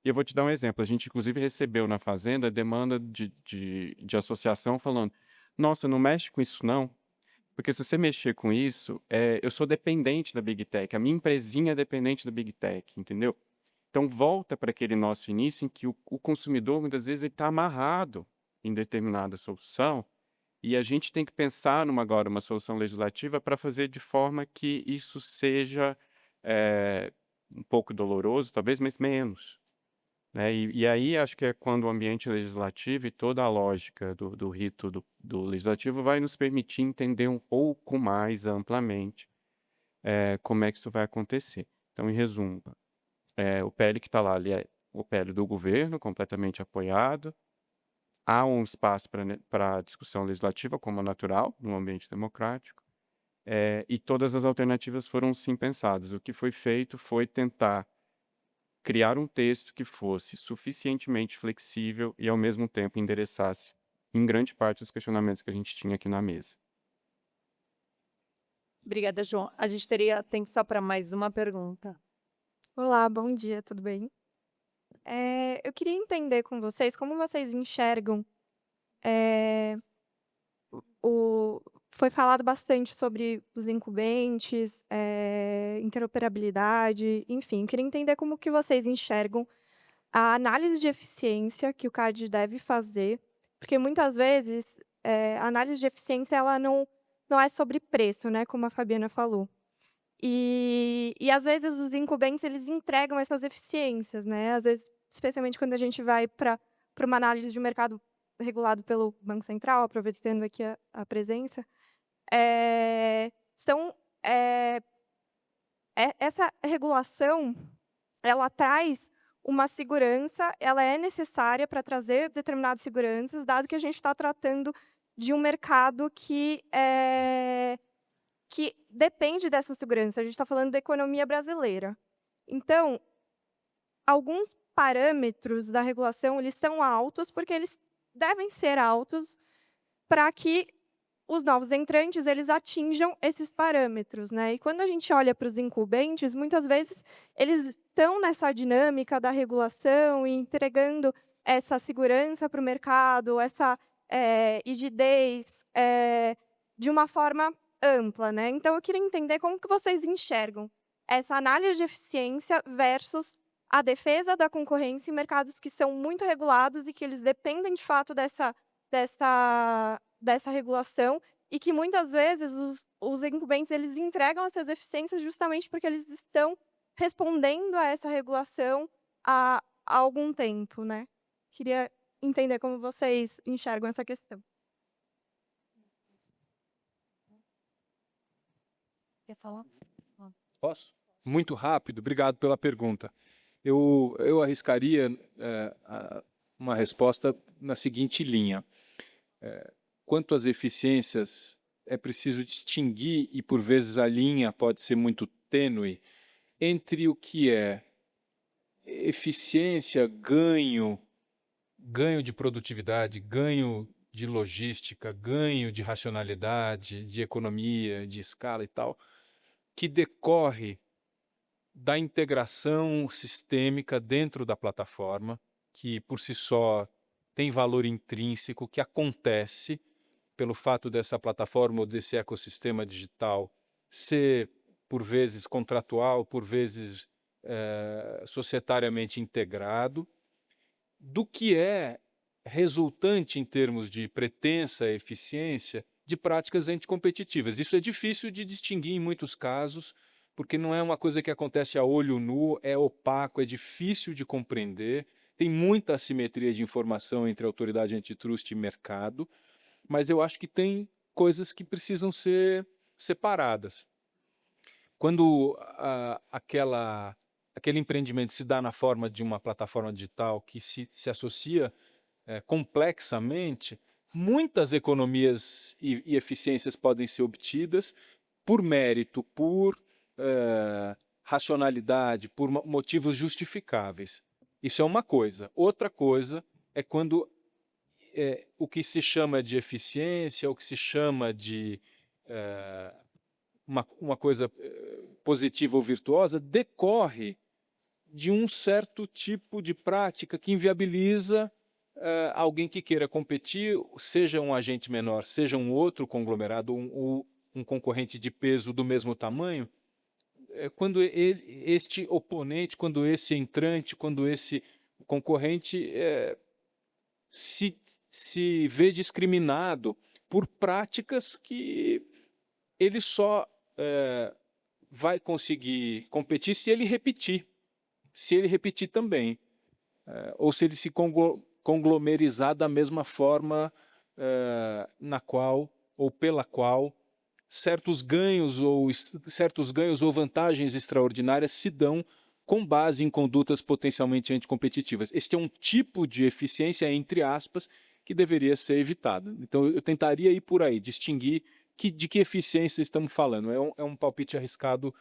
E eu vou te dar um exemplo. A gente, inclusive, recebeu na Fazenda demanda de associação falando: nossa, não mexe com isso não, porque se você mexer com isso, eu sou dependente da Big Tech, a minha empresinha é dependente da Big Tech, entendeu? Então, volta para aquele nosso início em que o consumidor, muitas vezes, ele está amarrado em determinada solução, e a gente tem que pensar agora uma solução legislativa para fazer de forma que isso seja um pouco doloroso, talvez, mas menos, né? E aí acho que é quando o ambiente legislativo e toda a lógica do rito do legislativo vai nos permitir entender um pouco mais amplamente como é que isso vai acontecer. Então, em resumo, o PL que está lá, ele é o PL do governo, completamente apoiado. Há um espaço para discussão legislativa, como é natural, num ambiente democrático. E todas as alternativas foram, sim, pensadas. O que foi feito foi tentar criar um texto que fosse suficientemente flexível e, ao mesmo tempo, endereçasse, em grande parte, os questionamentos que a gente tinha aqui na mesa. Obrigada, João. A gente teria tempo só para mais uma pergunta. Olá, bom dia, tudo bem? Eu queria entender com vocês como vocês enxergam. Foi falado bastante sobre os incumbentes, interoperabilidade, enfim. Queria entender como que vocês enxergam a análise de eficiência que o CAD deve fazer, porque muitas vezes a análise de eficiência ela não é sobre preço, né, como a Fabiana falou. E às vezes os incumbentes eles entregam essas eficiências, né? Às vezes, especialmente quando a gente vai para uma análise de mercado regulado pelo Banco Central, aproveitando aqui a presença, essa regulação ela traz uma segurança, ela é necessária para trazer determinadas seguranças, dado que a gente está tratando de um mercado que depende dessa segurança. A gente está falando da economia brasileira. Então, alguns parâmetros da regulação eles são altos porque eles devem ser altos para que os novos entrantes eles atinjam esses parâmetros, né? E quando a gente olha para os incumbentes, muitas vezes eles estão nessa dinâmica da regulação e entregando essa segurança para o mercado, essa rigidez de uma forma ampla, né? Então, eu queria entender como que vocês enxergam essa análise de eficiência versus a defesa da concorrência em mercados que são muito regulados e que eles dependem, de fato, dessa regulação e que, muitas vezes, os incumbentes eles entregam essas eficiências justamente porque eles estão respondendo a essa regulação há algum tempo, né? Queria entender como vocês enxergam essa questão. Quer falar? Posso? Muito rápido, obrigado pela pergunta. Eu arriscaria uma resposta na seguinte linha. Quanto às eficiências, é preciso distinguir, e por vezes a linha pode ser muito tênue, entre o que é eficiência, ganho de produtividade, ganho de logística, ganho de racionalidade, de economia, de escala e tal, que decorre da integração sistêmica dentro da plataforma, que por si só tem valor intrínseco, que acontece pelo fato dessa plataforma ou desse ecossistema digital ser, por vezes, contratual, por vezes, societariamente integrado, do que é resultante em termos de pretensa eficiência de práticas anticompetitivas. Isso é difícil de distinguir em muitos casos, porque não é uma coisa que acontece a olho nu, é opaco, é difícil de compreender, tem muita assimetria de informação entre autoridade antitrust e mercado, mas eu acho que tem coisas que precisam ser separadas. Quando aquele empreendimento se dá na forma de uma plataforma digital que se associa complexamente, muitas economias e eficiências podem ser obtidas por mérito, por racionalidade, por motivos justificáveis. Isso é uma coisa. Outra coisa é quando o que se chama de eficiência, o que se chama de uma coisa positiva ou virtuosa, decorre de um certo tipo de prática que inviabiliza alguém que queira competir, seja um agente menor, seja um outro conglomerado, um concorrente de peso do mesmo tamanho, quando este oponente, quando esse entrante, quando esse concorrente se vê discriminado por práticas que ele só vai conseguir competir se ele repetir também, ou se ele se conglomerizar da mesma forma na qual ou pela qual certos ganhos ou vantagens extraordinárias se dão com base em condutas potencialmente anticompetitivas. Este é um tipo de eficiência, entre aspas, que deveria ser evitada. Então, eu tentaria ir por aí, distinguir de que eficiência estamos falando. É um palpite arriscado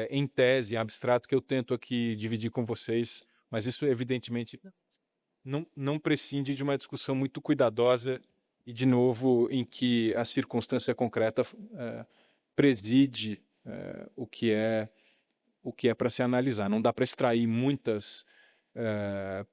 em tese, em abstrato, que eu tento aqui dividir com vocês, mas isso, evidentemente, não prescinde de uma discussão muito cuidadosa e, de novo, em que a circunstância concreta preside o que é para se analisar. Não dá para extrair muitas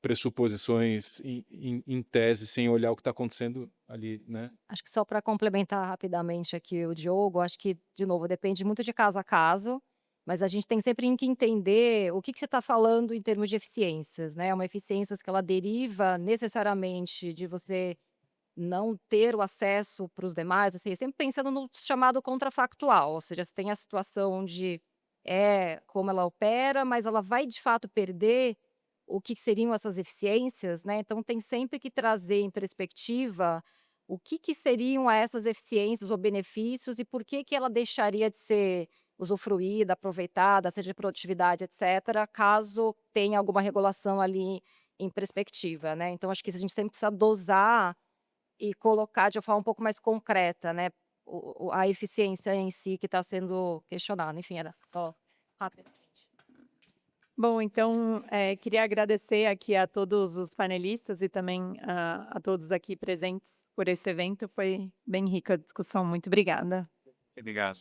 pressuposições em tese sem olhar o que está acontecendo ali, né? Acho que só para complementar rapidamente aqui o Diogo, acho que, de novo, depende muito de caso a caso, mas a gente tem sempre que entender o que você está falando em termos de eficiências, né? Uma eficiência que ela deriva necessariamente de você não ter o acesso para os demais, assim, sempre pensando no chamado contrafactual, ou seja, você tem a situação onde como ela opera, mas ela vai de fato perder o que seriam essas eficiências, né? Então tem sempre que trazer em perspectiva o que seriam essas eficiências ou benefícios e por que ela deixaria de ser usufruída, aproveitada, seja de produtividade, etc., caso tenha alguma regulação ali em perspectiva, né? Então acho que isso a gente sempre precisa dosar e colocar de uma forma um pouco mais concreta, né, a eficiência em si que está sendo questionada. Enfim, era só rapidamente. Bom, então, queria agradecer aqui a todos os panelistas e também a todos aqui presentes por esse evento. Foi bem rica a discussão. Muito obrigada. Obrigado.